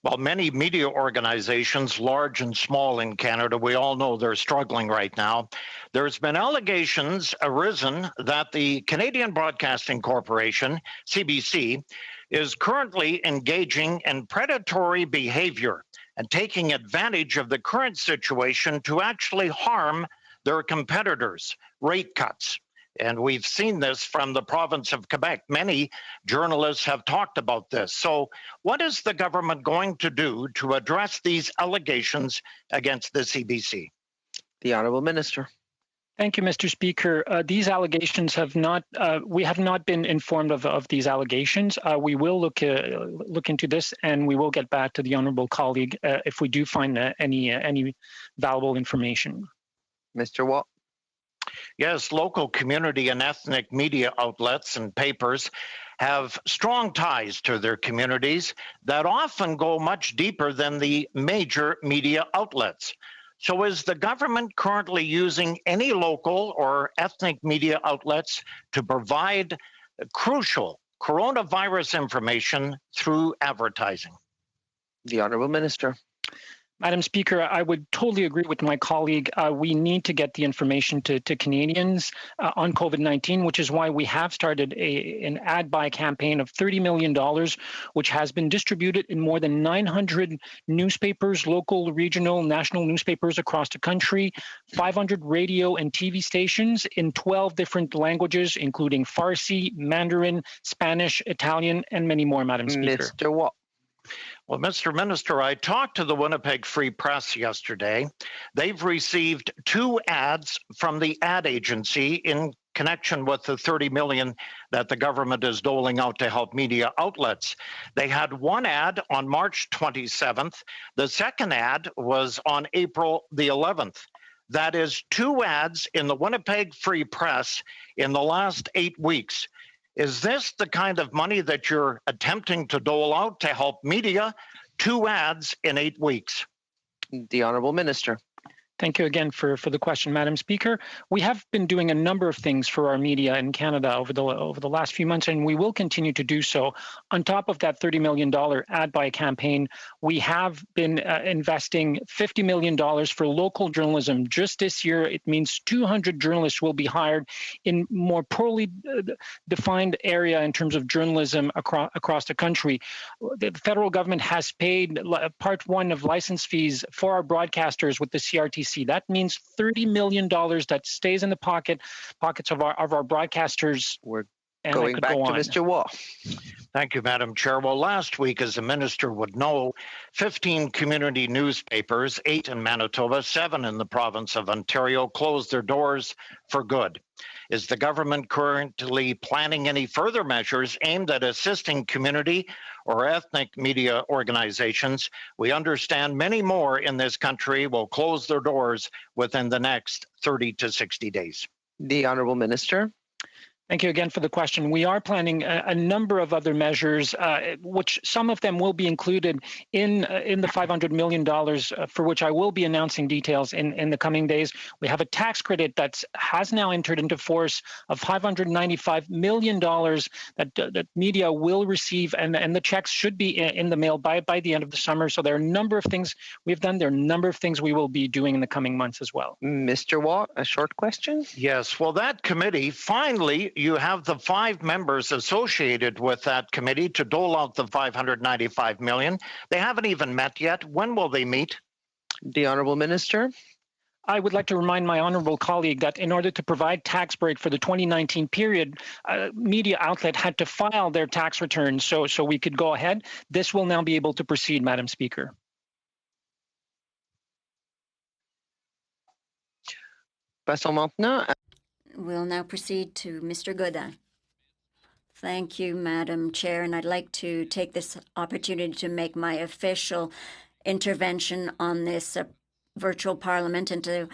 While many media organizations, large and small in Canada, we all know they're struggling right now, there's been allegations arisen that the Canadian Broadcasting Corporation, CBC, is currently engaging in predatory behavior and taking advantage of the current situation to actually harm their competitors, rate cuts. And we've seen this from the province of Quebec. Many journalists have talked about this. So what is the government going to do to address these allegations against the CBC? The Honourable Minister. Thank you, Mr. Speaker. These allegations have not, we have not been informed of these allegations. We will look into this, and we will get back to the honourable colleague if we do find any valuable information. Mr. Watt. Yes, local community and ethnic media outlets and papers have strong ties to their communities that often go much deeper than the major media outlets. So is the government currently using any local or ethnic media outlets to provide crucial coronavirus information through advertising? The Honourable Minister. Madam Speaker, I would totally agree with my colleague. We need to get the information to Canadians on COVID-19, which is why we have started an ad buy campaign of $30 million, which has been distributed in more than 900 newspapers, local, regional, national newspapers across the country, 500 radio and TV stations in 12 different languages, including Farsi, Mandarin, Spanish, Italian, and many more, Madam Speaker. Mr. Watt. Well, Mr. Minister, I talked to the Winnipeg Free Press yesterday. They've received 2 ads from the ad agency in connection with the $30 million that the government is doling out to help media outlets. They had one ad on March 27th. The second ad was on April the 11th. That is 2 ads in the Winnipeg Free Press in the last 8 weeks. Is this the kind of money that you're attempting to dole out to help media? 2 ads in 8 weeks. The Honourable Minister. Thank you again for the question, Madam Speaker. We have been doing a number of things for our media in Canada over the last few months, and we will continue to do so. On top of that $30 million ad buy campaign, we have been investing $50 million for local journalism. Just this year, it means 200 journalists will be hired in more poorly defined area in terms of journalism across the country. The federal government has paid part 1 of license fees for our broadcasters with the CRTC. That means $30 million that stays in the pockets of our broadcasters. We're going back to Mr. Waugh. Thank you, Madam Chair. Well, last week, as the minister would know, 15 community newspapers, 8 in Manitoba, 7 in the province of Ontario, closed their doors for good. Is the government currently planning any further measures aimed at assisting community or ethnic media organizations? We understand many more in this country will close their doors within the next 30 to 60 days. The Honourable Minister. Thank you again for the question. We are planning a number of other measures, which some of them will be included in the $500 million, for which I will be announcing details in the coming days. We have a tax credit that has now entered into force of $595 million that media will receive, and the checks should be in the mail by the end of the summer. So there are a number of things we've done. There are a number of things we will be doing in the coming months as well. Mr. Waugh, a short question? Yes. Well, that committee, finally, you have the 5 members associated with that committee to dole out the $595 million. They haven't even met yet. When will they meet? The Honourable Minister. I would like to remind my honourable colleague that in order to provide tax break for the 2019 period, media outlet had to file their tax returns so we could go ahead. This will now be able to proceed, Madam Speaker. Passons maintenant. We'll now proceed to Mr. Godin. Thank you, Madam Chair, and I'd like to take this opportunity to make my official intervention on this virtual parliament and to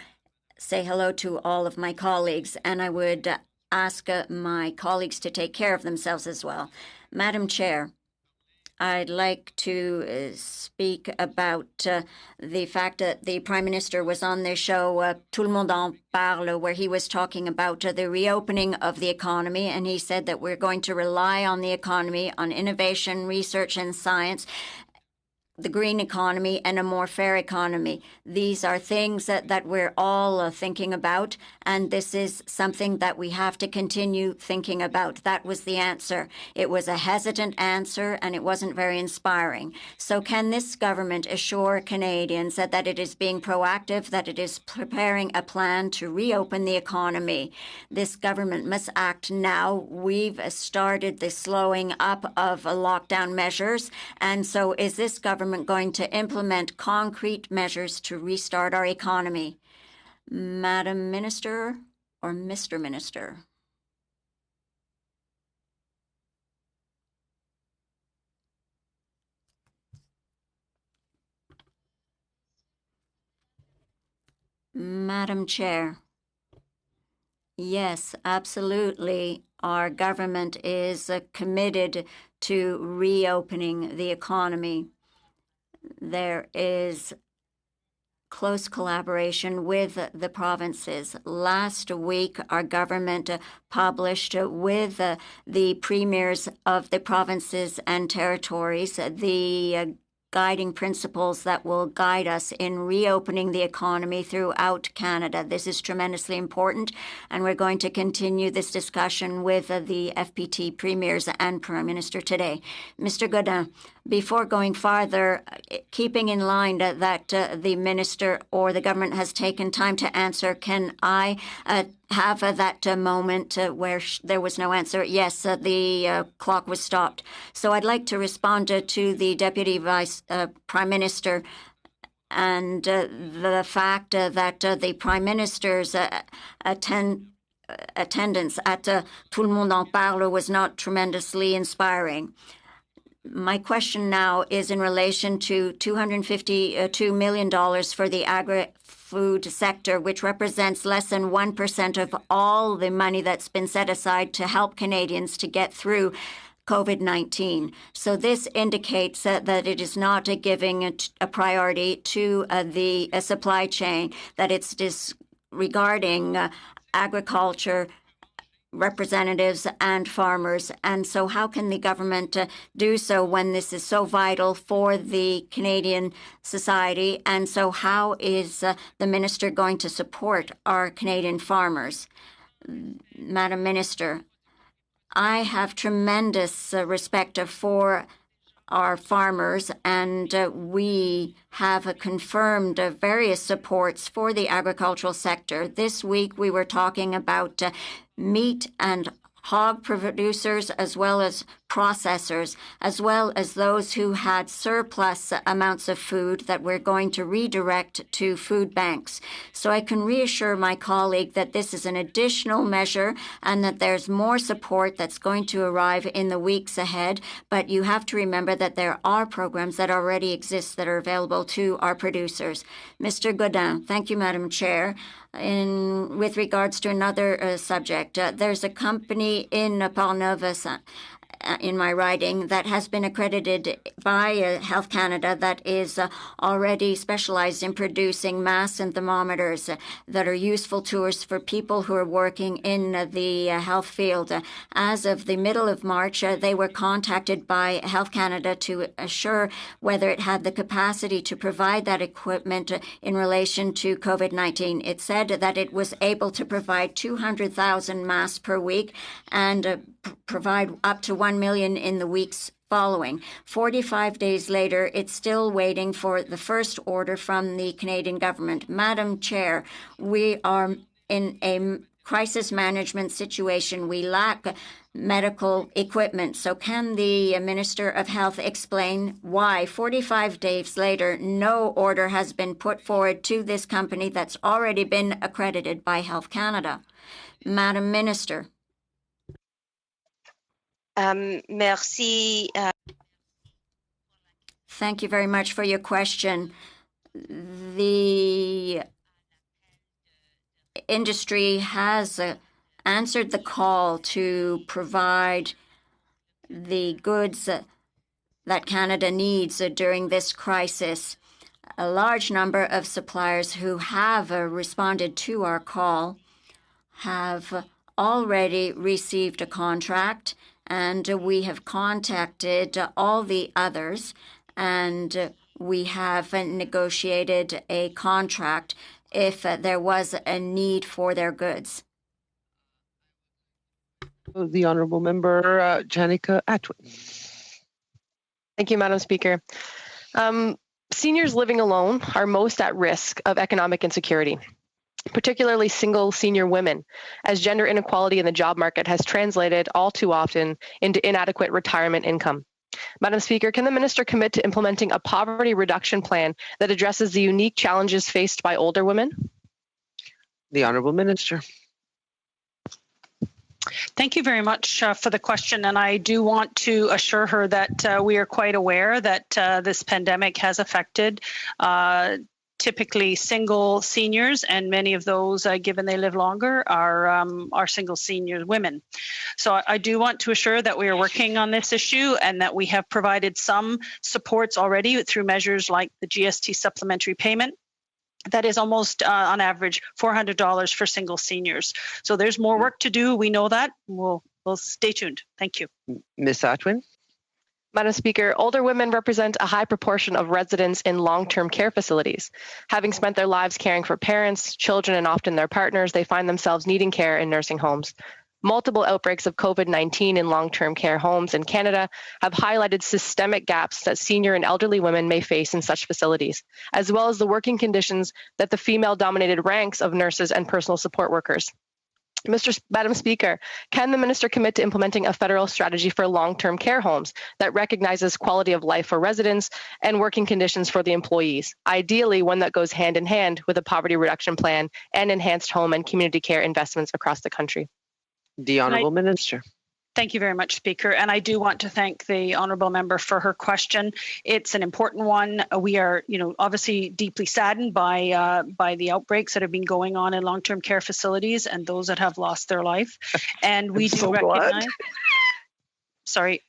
say hello to all of my colleagues, and I would ask my colleagues to take care of themselves as well. Madam Chair, I'd like to speak about the fact that the Prime Minister was on the show Tout le monde en parle, where he was talking about the reopening of the economy, and he said that we're going to rely on the economy, on innovation, research and science, the green economy and a more fair economy. These are things that we're all thinking about, and this is something that we have to continue thinking about. That was the answer. It was a hesitant answer, and it wasn't very inspiring. So can this government assure Canadians that it is being proactive, that it is preparing a plan to reopen the economy? This government must act now. We've started the slowing up of lockdown measures, and so is this government going to implement concrete measures to restart our economy? Madam Minister or Mr. Minister? Madam Chair. Yes, absolutely. Our government is committed to reopening the economy. There is close collaboration with the provinces. Last week, our government published with the premiers of the provinces and territories the guiding principles that will guide us in reopening the economy throughout Canada. This is tremendously important, and we're going to continue this discussion with the FPT premiers and Prime Minister today. Mr. Godin, before going farther, keeping in line that the minister or the government has taken time to answer, can I have that moment where there was no answer? Yes, the clock was stopped. So I'd like to respond to the Deputy Vice Prime Minister and the fact that the Prime Minister's attendance at Tout le monde en parle was not tremendously inspiring. My question now is in relation to $252 million for the agri-food sector, which represents less than 1% of all the money that's been set aside to help Canadians to get through COVID-19. So this indicates that it is not giving a priority to the supply chain, that it's disregarding agriculture representatives and farmers. And so how can the government do so when this is so vital for the Canadian society? And so how is the minister going to support our Canadian farmers? Madam Minister, I have tremendous respect for our farmers, and we have confirmed various supports for the agricultural sector. This week we were talking about meat and hog producers, as well as processors, as well as those who had surplus amounts of food that we're going to redirect to food banks. So I can reassure my colleague that this is an additional measure and that there's more support that's going to arrive in the weeks ahead. But you have to remember that there are programs that already exist that are available to our producers. Mr. Godin. Thank you, Madam Chair. With regards to another subject, there's a company in Portneuf, in my riding, that has been accredited by Health Canada that is already specialized in producing masks and thermometers that are useful tools for people who are working in the health field. As of the middle of March, they were contacted by Health Canada to assure whether it had the capacity to provide that equipment in relation to COVID-19. It said that it was able to provide 200,000 masks per week and provide up to 1 million in the weeks following. 45 days later, it's still waiting for the first order from the Canadian government. Madam Chair, we are in a crisis management situation. We lack medical equipment. So can the Minister of Health explain why 45 days later, no order has been put forward to this company that's already been accredited by Health Canada? Madam Minister. Merci. Thank you very much for your question. The industry has answered the call to provide the goods that Canada needs during this crisis. A large number of suppliers who have responded to our call have already received a contract, and we have contacted all the others, and we have negotiated a contract if there was a need for their goods. The Honourable Member Janica Atwood. Thank you, Madam Speaker. Seniors living alone are most at risk of economic insecurity, particularly single senior women, as gender inequality in the job market has translated all too often into inadequate retirement income. Madam Speaker, can the Minister commit to implementing a poverty reduction plan that addresses the unique challenges faced by older women? The Honourable Minister. Thank you very much for the question, and I do want to assure her that we are quite aware that this pandemic has affected typically single seniors, and many of those, given they live longer, are single senior women. So I do want to assure that we are working on this issue and that we have provided some supports already through measures like the GST supplementary payment. That is almost, on average, $400 for single seniors. So there's more work to do. We know that. We'll stay tuned. Thank you. Ms. Atwin. Madam Speaker, older women represent a high proportion of residents in long-term care facilities. Having spent their lives caring for parents, children, and often their partners, they find themselves needing care in nursing homes. Multiple outbreaks of COVID-19 in long-term care homes in Canada have highlighted systemic gaps that senior and elderly women may face in such facilities, as well as the working conditions that the female-dominated ranks of nurses and personal support workers. Madam Speaker, can the Minister commit to implementing a federal strategy for long-term care homes that recognizes quality of life for residents and working conditions for the employees, ideally one that goes hand in hand with a poverty reduction plan and enhanced home and community care investments across the country? The Honourable Minister. Thank you very much, Speaker. And I do want to thank the honourable member for her question. It's an important one. We are, obviously deeply saddened by the outbreaks that have been going on in long-term care facilities and those that have lost their life. And we do recognize. Sorry,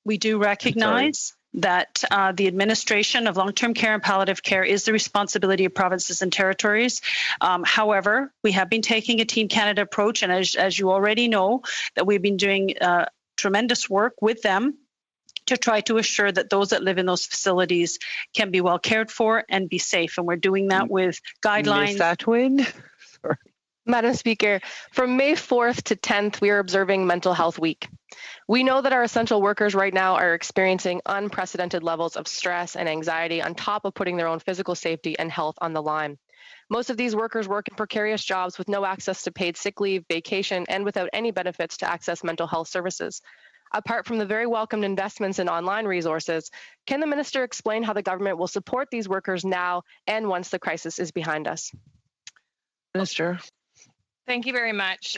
we do recognize that the administration of long-term care and palliative care is the responsibility of provinces and territories. However, we have been taking a Team Canada approach, and as you already know, that we've been doing tremendous work with them to try to assure that those that live in those facilities can be well cared for and be safe. And we're doing that with guidelines. Ms. Atwin? Sorry. Madam Speaker, from May 4th to 10th, we are observing Mental Health Week. We know that our essential workers right now are experiencing unprecedented levels of stress and anxiety on top of putting their own physical safety and health on the line. Most of these workers work in precarious jobs with no access to paid sick leave, vacation, and without any benefits to access mental health services. Apart from the very welcomed investments in online resources, can the Minister explain how the government will support these workers now and once the crisis is behind us? Minister. Thank you very much.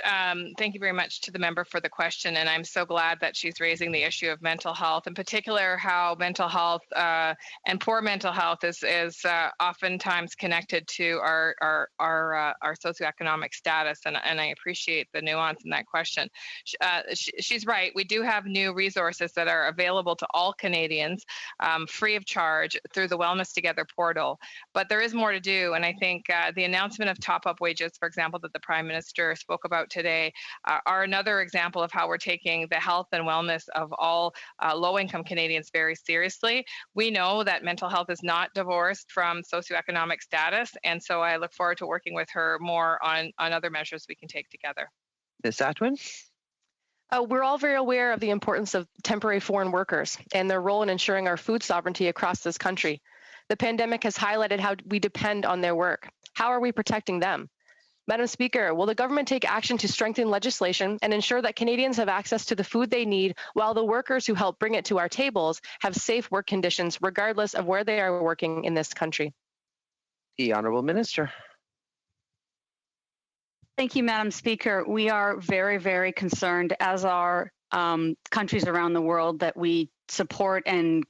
Thank you very much to the member for the question, and I'm so glad that she's raising the issue of mental health, in particular how mental health and poor mental health is oftentimes connected to our socioeconomic status, and I appreciate the nuance in that question. She's right. We do have new resources that are available to all Canadians free of charge through the Wellness Together portal, but there is more to do, and I think the announcement of top-up wages, for example, that the Prime Minister spoke about today are another example of how we're taking the health and wellness of all low-income Canadians very seriously. We know that mental health is not divorced from socioeconomic status, and so I look forward to working with her more on other measures we can take together. Ms. Atwin? We're all very aware of the importance of temporary foreign workers and their role in ensuring our food sovereignty across this country. The pandemic has highlighted how we depend on their work. How are we protecting them? Madam Speaker, will the government take action to strengthen legislation and ensure that Canadians have access to the food they need while the workers who help bring it to our tables have safe work conditions regardless of where they are working in this country? The Honourable Minister. Thank you, Madam Speaker. We are very, very concerned, as are countries around the world, that we support and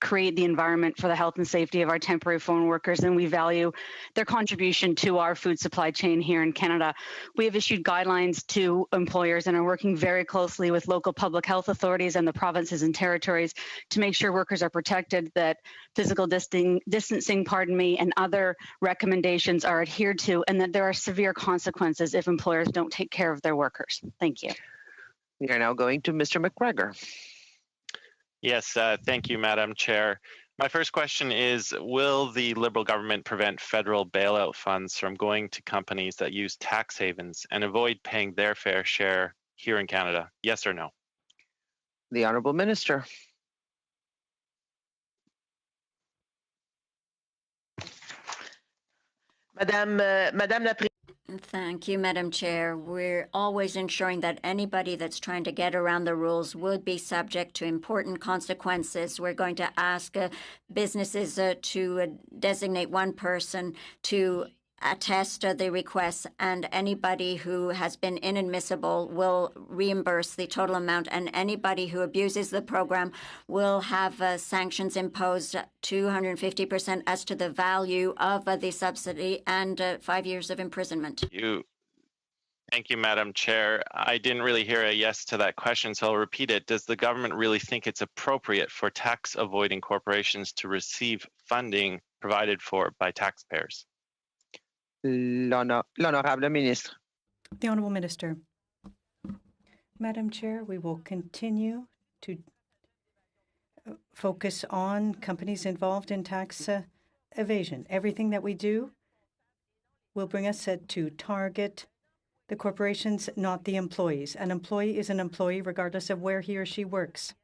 create the environment for the health and safety of our temporary foreign workers, and we value their contribution to our food supply chain here in Canada. We have issued guidelines to employers and are working very closely with local public health authorities and the provinces and territories to make sure workers are protected, that physical distancing, and other recommendations are adhered to, and that there are severe consequences if employers don't take care of their workers. Thank you. We are now going to Mr. McGregor. Yes, thank you, Madam Chair. My first question is, will the Liberal government prevent federal bailout funds from going to companies that use tax havens and avoid paying their fair share here in Canada? Yes or no? The Honourable Minister. Madame la Présidente. Thank you, Madam Chair. We're always ensuring that anybody that's trying to get around the rules would be subject to important consequences. We're going to ask businesses to designate one person to attest the requests, and anybody who has been inadmissible will reimburse the total amount, and anybody who abuses the program will have sanctions imposed 250% as to the value of the subsidy and 5 years of imprisonment. Thank you, Madam Chair. I didn't really hear a yes to that question, so I'll repeat it. Does the government really think it's appropriate for tax-avoiding corporations to receive funding provided for by taxpayers? L'Honorable Ministre. The Honourable Minister. Madam Chair, we will continue to focus on companies involved in tax evasion. Everything that we do will bring us to target the corporations, not the employees. An employee is an employee regardless of where he or she works.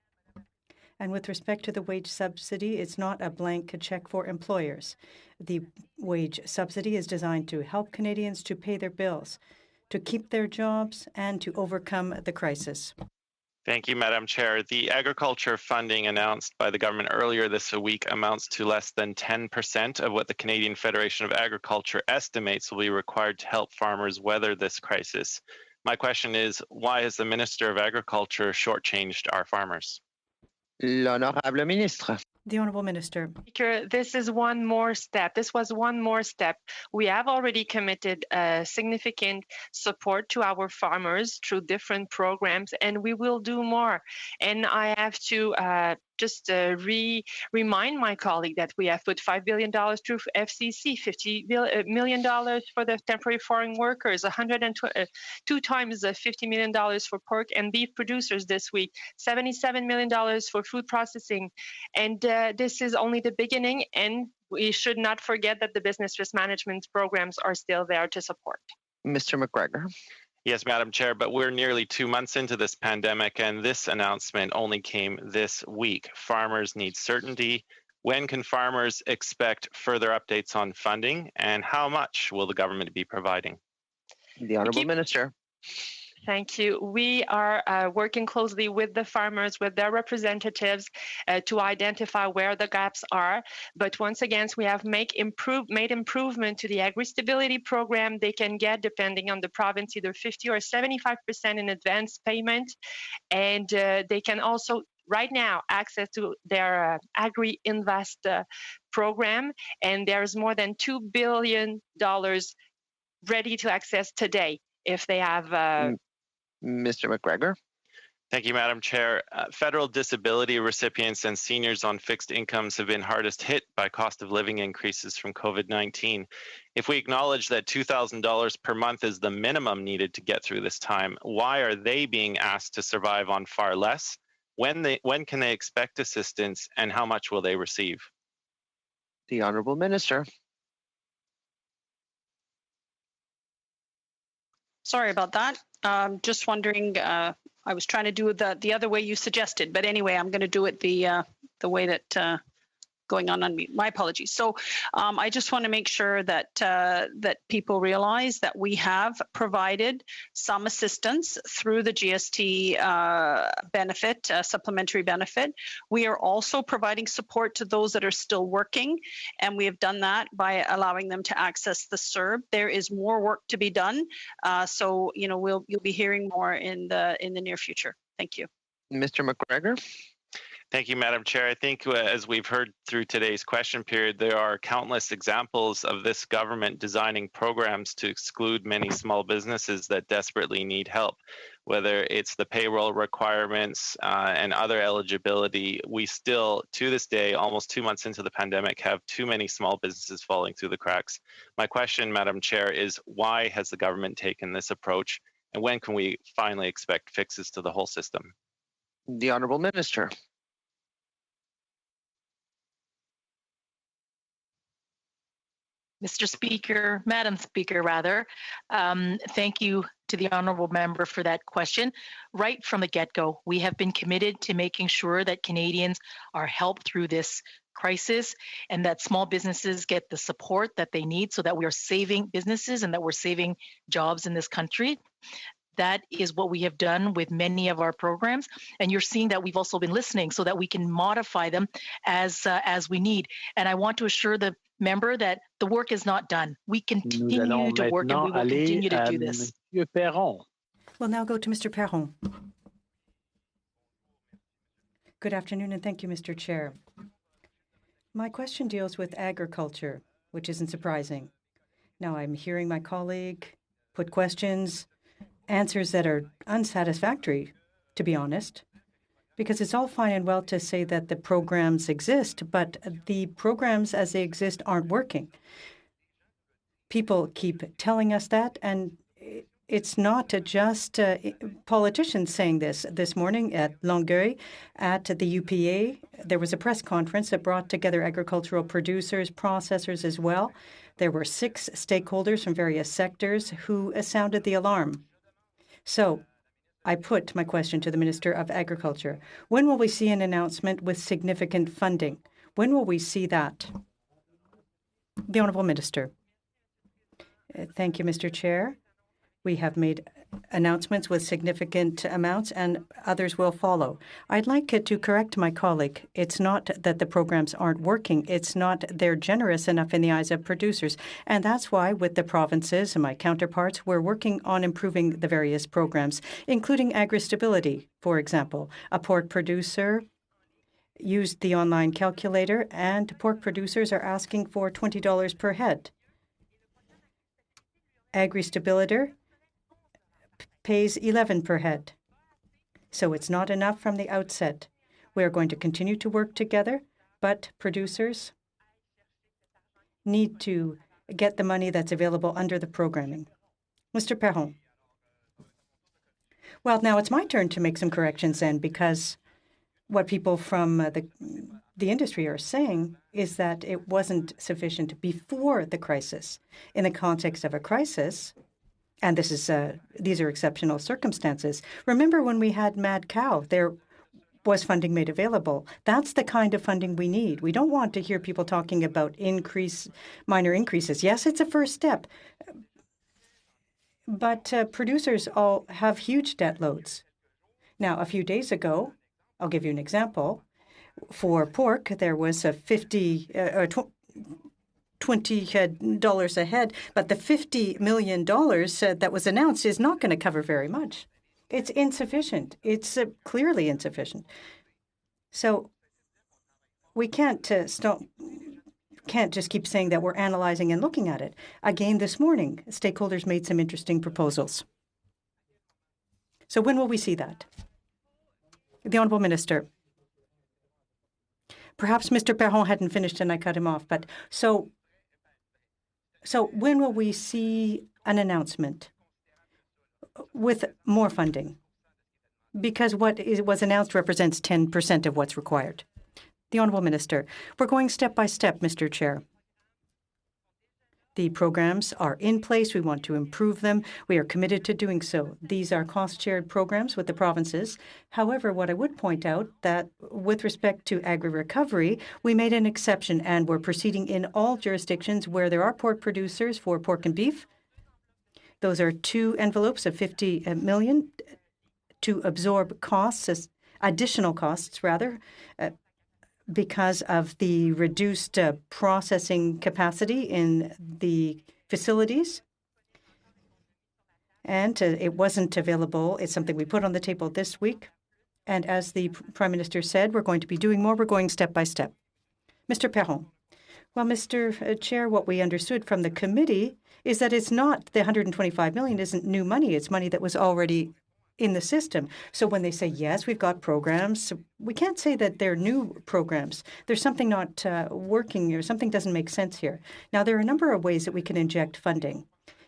And with respect to the wage subsidy, it's not a blank check for employers. The wage subsidy is designed to help Canadians to pay their bills, to keep their jobs, and to overcome the crisis. Thank you, Madam Chair. The agriculture funding announced by the government earlier this week amounts to less than 10% of what the Canadian Federation of Agriculture estimates will be required to help farmers weather this crisis. My question is, why has the Minister of Agriculture shortchanged our farmers? L'honorable ministre. The Honourable Minister. Speaker, this is one more step. This was one more step. We have already committed significant support to our farmers through different programs, and we will do more. And I have to just remind my colleague that we have put $5 billion through FCC, $50 million for the temporary foreign workers, 102 times the $50 million for pork and beef producers this week, $77 million for food processing. And this is only the beginning, and we should not forget that the business risk management programs are still there to support. Mr. McGregor. Yes, Madam Chair, but we're nearly 2 months into this pandemic, and this announcement only came this week. Farmers need certainty. When can farmers expect further updates on funding, and how much will the government be providing? The Honourable Minister. Thank you. We are working closely with the farmers, with their representatives to identify where the gaps are. But once again, we have made improvement to the agri-stability program. They can get, depending on the province, either 50 or 75% in advance payment. And they can also right now access to their Agri-Invest program. And there's more than $2 billion ready to access today if they have Mr. McGregor. Thank you, Madam Chair. Federal disability recipients and seniors on fixed incomes have been hardest hit by cost of living increases from COVID-19. If we acknowledge that $2,000 per month is the minimum needed to get through this time, why are they being asked to survive on far less? When can they expect assistance, and how much will they receive? The Honourable Minister. Sorry about that. Just wondering, I was trying to do it the other way you suggested, but anyway, I'm going to do it the way that going on mute. My apologies. So I just want to make sure that that people realize that we have provided some assistance through the GST benefit, supplementary benefit. We are also providing support to those that are still working, and we have done that by allowing them to access the CERB. There is more work to be done, so you'll be hearing more in the near future. Thank you, Mr. McGregor. Thank you, Madam Chair. I think as we've heard through today's question period, there are countless examples of this government designing programs to exclude many small businesses that desperately need help. Whether it's the payroll requirements and other eligibility, we still, to this day, almost 2 months into the pandemic, have too many small businesses falling through the cracks. My question, Madam Chair, is why has the government taken this approach, and when can we finally expect fixes to the whole system? The Honourable Minister. Mr. Speaker, Madam Speaker, rather, thank you to the honourable member for that question. Right from the get-go, we have been committed to making sure that Canadians are helped through this crisis and that small businesses get the support that they need so that we are saving businesses and that we're saving jobs in this country. That is what we have done with many of our programs, and you're seeing that we've also been listening so that we can modify them as we need. And I want to assure the member that the work is not done. We continue to work, and we will continue to do this. Monsieur Perron. We'll now go to Mr. Perron. Good afternoon, and thank you, Mr. Chair. My question deals with agriculture, which isn't surprising. Now, I'm hearing my colleague put questions, answers that are unsatisfactory, to be honest, because it's all fine and well to say that the programs exist, but the programs as they exist aren't working. People keep telling us that, and it's not just politicians saying this. This morning at Longueuil, at the UPA, there was a press conference that brought together agricultural producers, processors as well. There were 6 stakeholders from various sectors who sounded the alarm. So I put my question to the Minister of Agriculture. When will we see an announcement with significant funding? When will we see that? The Honourable Minister. Thank you, Mr. Chair. We have made announcements with significant amounts, and others will follow. I'd like to correct my colleague. It's not that the programs aren't working. It's not they're generous enough in the eyes of producers. And that's why, with the provinces and my counterparts, we're working on improving the various programs, including agri-stability, for example. A pork producer used the online calculator, and pork producers are asking for $20 per head. Agri-stability pays 11 per head. So it's not enough from the outset. We are going to continue to work together, but producers need to get the money that's available under the programming. Mr. Perron. Well, now it's my turn to make some corrections then, because what people from the industry are saying is that it wasn't sufficient before the crisis. In the context of a crisis, and these are exceptional circumstances. Remember when we had Mad Cow, there was funding made available. That's the kind of funding we need. We don't want to hear people talking about minor increases. Yes, it's a first step. But producers all have huge debt loads. Now, a few days ago, I'll give you an example. For pork, there was a $20 a head, but the $50 million that was announced is not going to cover very much. It's insufficient. It's clearly insufficient. So we can't just keep saying that we're analyzing and looking at it. Again, this morning, stakeholders made some interesting proposals. So when will we see that? The Honourable Minister. Perhaps Mr. Perron hadn't finished and I cut him off, but so when will we see an announcement with more funding? Because what was announced represents 10% of what's required. The Honourable Minister, we're going step by step, Mr. Chair. The programs are in place. We want to improve them. We are committed to doing so. These are cost-shared programs with the provinces. However, what I would point out that with respect to agri-recovery, we made an exception and we're proceeding in all jurisdictions where there are pork producers for pork and beef. Those are two envelopes of 50 million to absorb costs, additional costs rather, because of the reduced processing capacity in the facilities. And it wasn't available. It's something we put on the table this week. And as the Prime Minister said, we're going to be doing more. We're going step by step. Mr. Perron. Well, Mr. Chair, what we understood from the committee is that it's not the $125 million isn't new money. It's money that was already in the system. So when they say, yes, we've got programs, we can't say that they're new programs. There's something not working or something doesn't make sense here. Now, there are a number of ways that we can inject funding.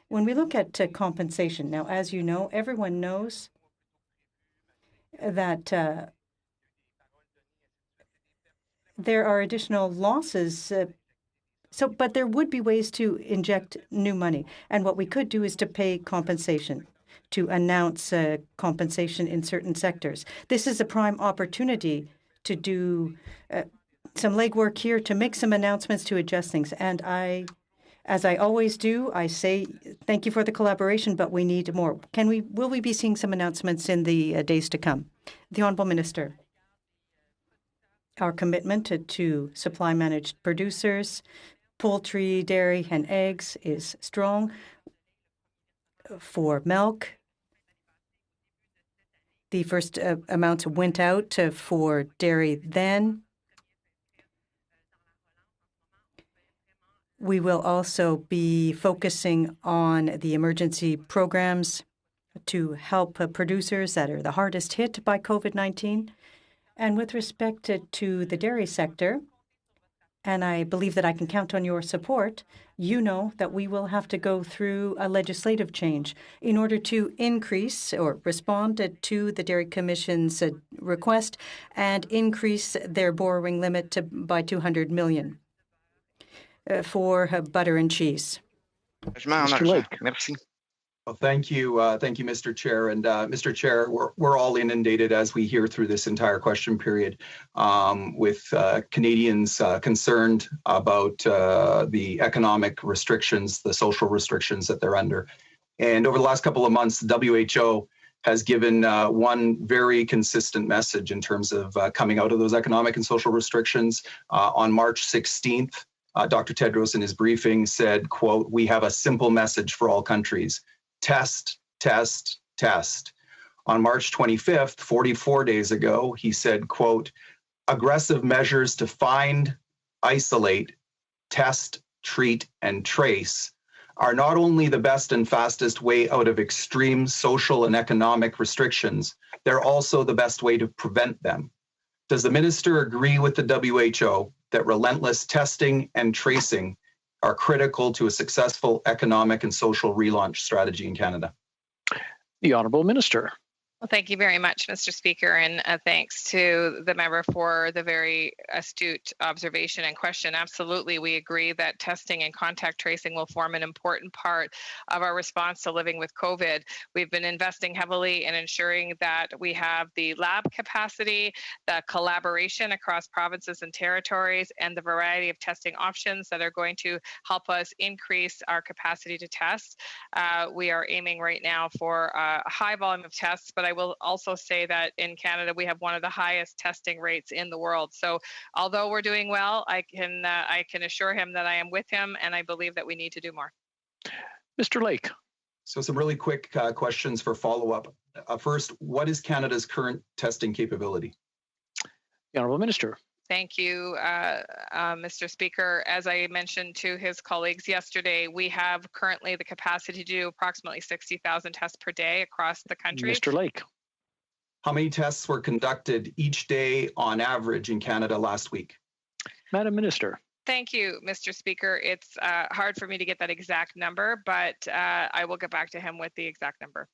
When we look at compensation, now, as you know, everyone knows that there are additional losses. But there would be ways to inject new money. And what we could do is to pay compensation, to announce compensation in certain sectors. This is a prime opportunity to do some legwork here, to make some announcements, to adjust things. And as I always do, I say thank you for the collaboration, but we need more. Will we be seeing some announcements in the days to come? The Honourable Minister. Our commitment to supply managed producers, poultry, dairy, and eggs is strong. For milk, the first amounts went out for dairy then. We will also be focusing on the emergency programs to help producers that are the hardest hit by COVID-19. And with respect to the dairy sector, and I believe that I can count on your support, you know that we will have to go through a legislative change in order to increase or respond to the Dairy Commission's request and increase their borrowing limit by $200 million for butter and cheese. Mr. Lake. Merci. Well, thank you, Mr. Chair. And Mr. Chair, we're all inundated as we hear through this entire question period with Canadians concerned about the economic restrictions, the social restrictions that they're under. And over the last couple of months, the WHO has given one very consistent message in terms of coming out of those economic and social restrictions. On March 16th, Dr. Tedros in his briefing said, quote, "We have a simple message for all countries. Test, test, test." On March 25th, 44 days ago, he said, quote, "Aggressive measures to find, isolate, test, treat, and trace are not only the best and fastest way out of extreme social and economic restrictions, they're also the best way to prevent them." Does the minister agree with the WHO that relentless testing and tracing are critical to a successful economic and social relaunch strategy in Canada? The Honourable Minister. Well, thank you very much, Mr. Speaker, and thanks to the member for the very astute observation and question. Absolutely, we agree that testing and contact tracing will form an important part of our response to living with COVID. We've been investing heavily in ensuring that we have the lab capacity, the collaboration across provinces and territories, and the variety of testing options that are going to help us increase our capacity to test. We are aiming right now for a high volume of tests, but I will also say that in Canada, we have one of the highest testing rates in the world. So although we're doing well, I can assure him that I am with him, and I believe that we need to do more. Mr. Lake. So some really quick questions for follow-up. First, what is Canada's current testing capability? The Honourable Minister. Thank you, Mr. Speaker. As I mentioned to his colleagues yesterday, we have currently the capacity to do approximately 60,000 tests per day across the country. Mr. Lake. How many tests were conducted each day on average in Canada last week? Madam Minister. Thank you, Mr. Speaker. It's hard for me to get that exact number, but I will get back to him with the exact number.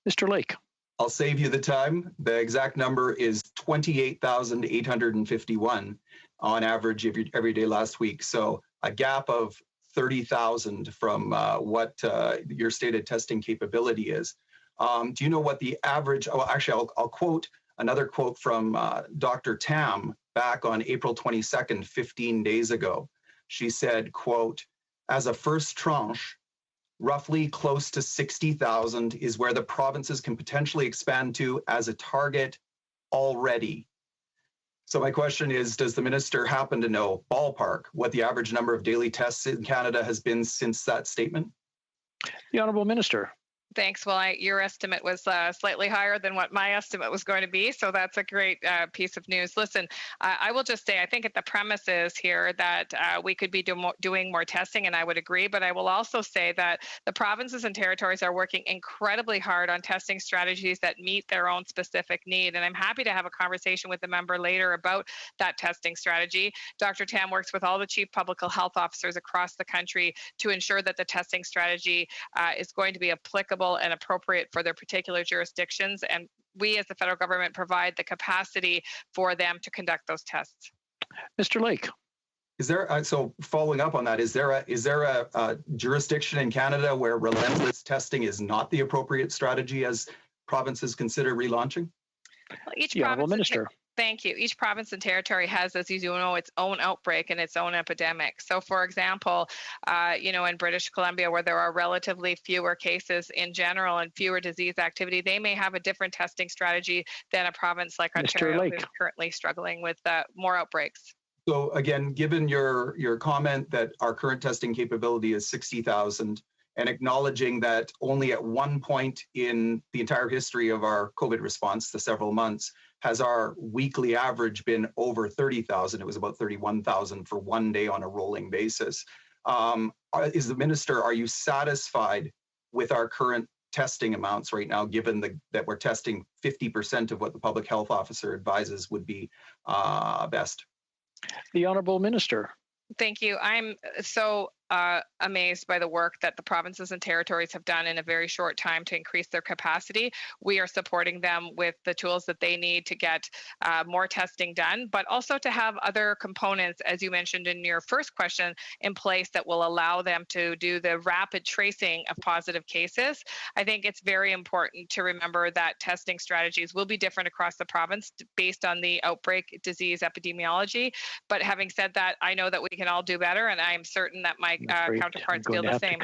Mr. Lake. I'll save you the time. The exact number is 28,851 on average every day last week. So a gap of 30,000 from what your stated testing capability is. Do you know what the average, oh, actually, I'll quote another quote from Dr. Tam back on April 22nd, 15 days ago. She said, quote, "As a first tranche, roughly close to 60,000 is where the provinces can potentially expand to as a target already." So my question is, does the minister happen to know, ballpark, what the average number of daily tests in Canada has been since that statement? The Honourable Minister. Thanks. Well, your estimate was slightly higher than what my estimate was going to be, so that's a great piece of news. Listen, I will just say, I think at the premise is here that we could be doing more testing, and I would agree, but I will also say that the provinces and territories are working incredibly hard on testing strategies that meet their own specific need, and I'm happy to have a conversation with the member later about that testing strategy. Dr. Tam works with all the chief public health officers across the country to ensure that the testing strategy is going to be applicable and appropriate for their particular jurisdictions, and we as the federal government provide the capacity for them to conduct those tests. Mr. Lake. Is there, so following up on that, is there a jurisdiction in Canada where relentless testing is not the appropriate strategy as provinces consider relaunching? Well, each the Honourable Minister. Thank you. Each province and territory has, as you know, its own outbreak and its own epidemic. So, for example, in British Columbia, where there are relatively fewer cases in general and fewer disease activity, they may have a different testing strategy than a province like Ontario, who's currently struggling with more outbreaks. So again, given your comment that our current testing capability is 60,000, and acknowledging that only at one point in the entire history of our COVID response, the several months, has our weekly average been over 30,000. It was about 31,000 for one day on a rolling basis. Is the minister, are you satisfied with our current testing amounts right now, given that we're testing 50% of what the public health officer advises would be best? The Honourable Minister. Thank you. I'm so amazed by the work that the provinces and territories have done in a very short time to increase their capacity. We are supporting them with the tools that they need to get more testing done, but also to have other components, as you mentioned in your first question, in place that will allow them to do the rapid tracing of positive cases. I think it's very important to remember that testing strategies will be different across the province based on the outbreak disease epidemiology. But having said that, I know that we can all do better, and I'm certain that my counterparts feel the same.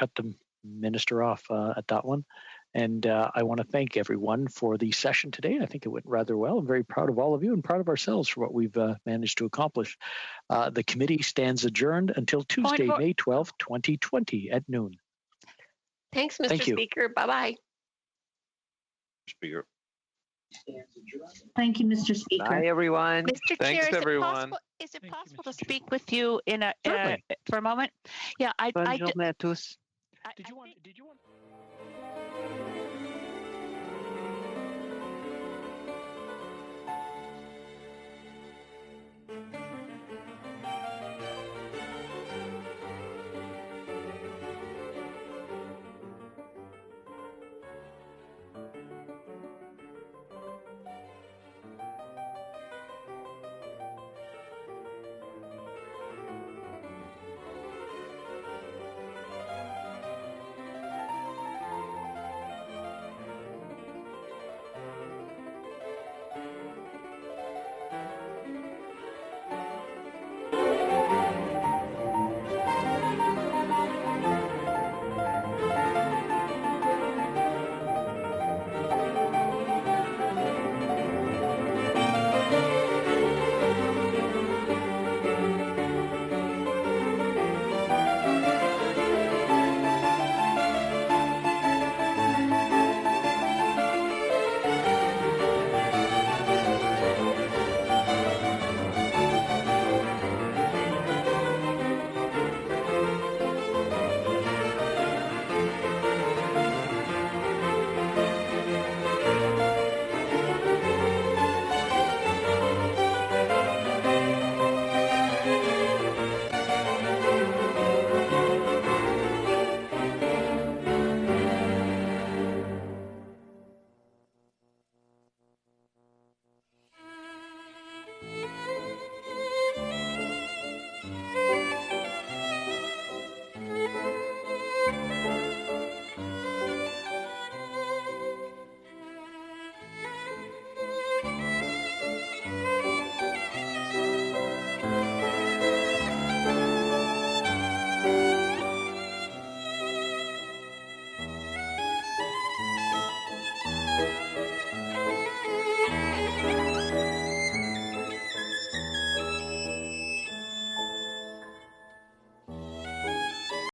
Minister off at that one. And I want to thank everyone for the session today. I think it went rather well. I'm very proud of all of you and proud of ourselves for what we've managed to accomplish. The committee stands adjourned until Tuesday, May 12th, 2020 at noon. Thanks, Mr. Thank you. Speaker. Bye-bye. Speaker. Thank you, Mr. Speaker. Bye, everyone. Mr. Thanks, Chair, everyone. is it possible to speak with you in for a moment? Yeah, Bonne journée à tous. Did you want?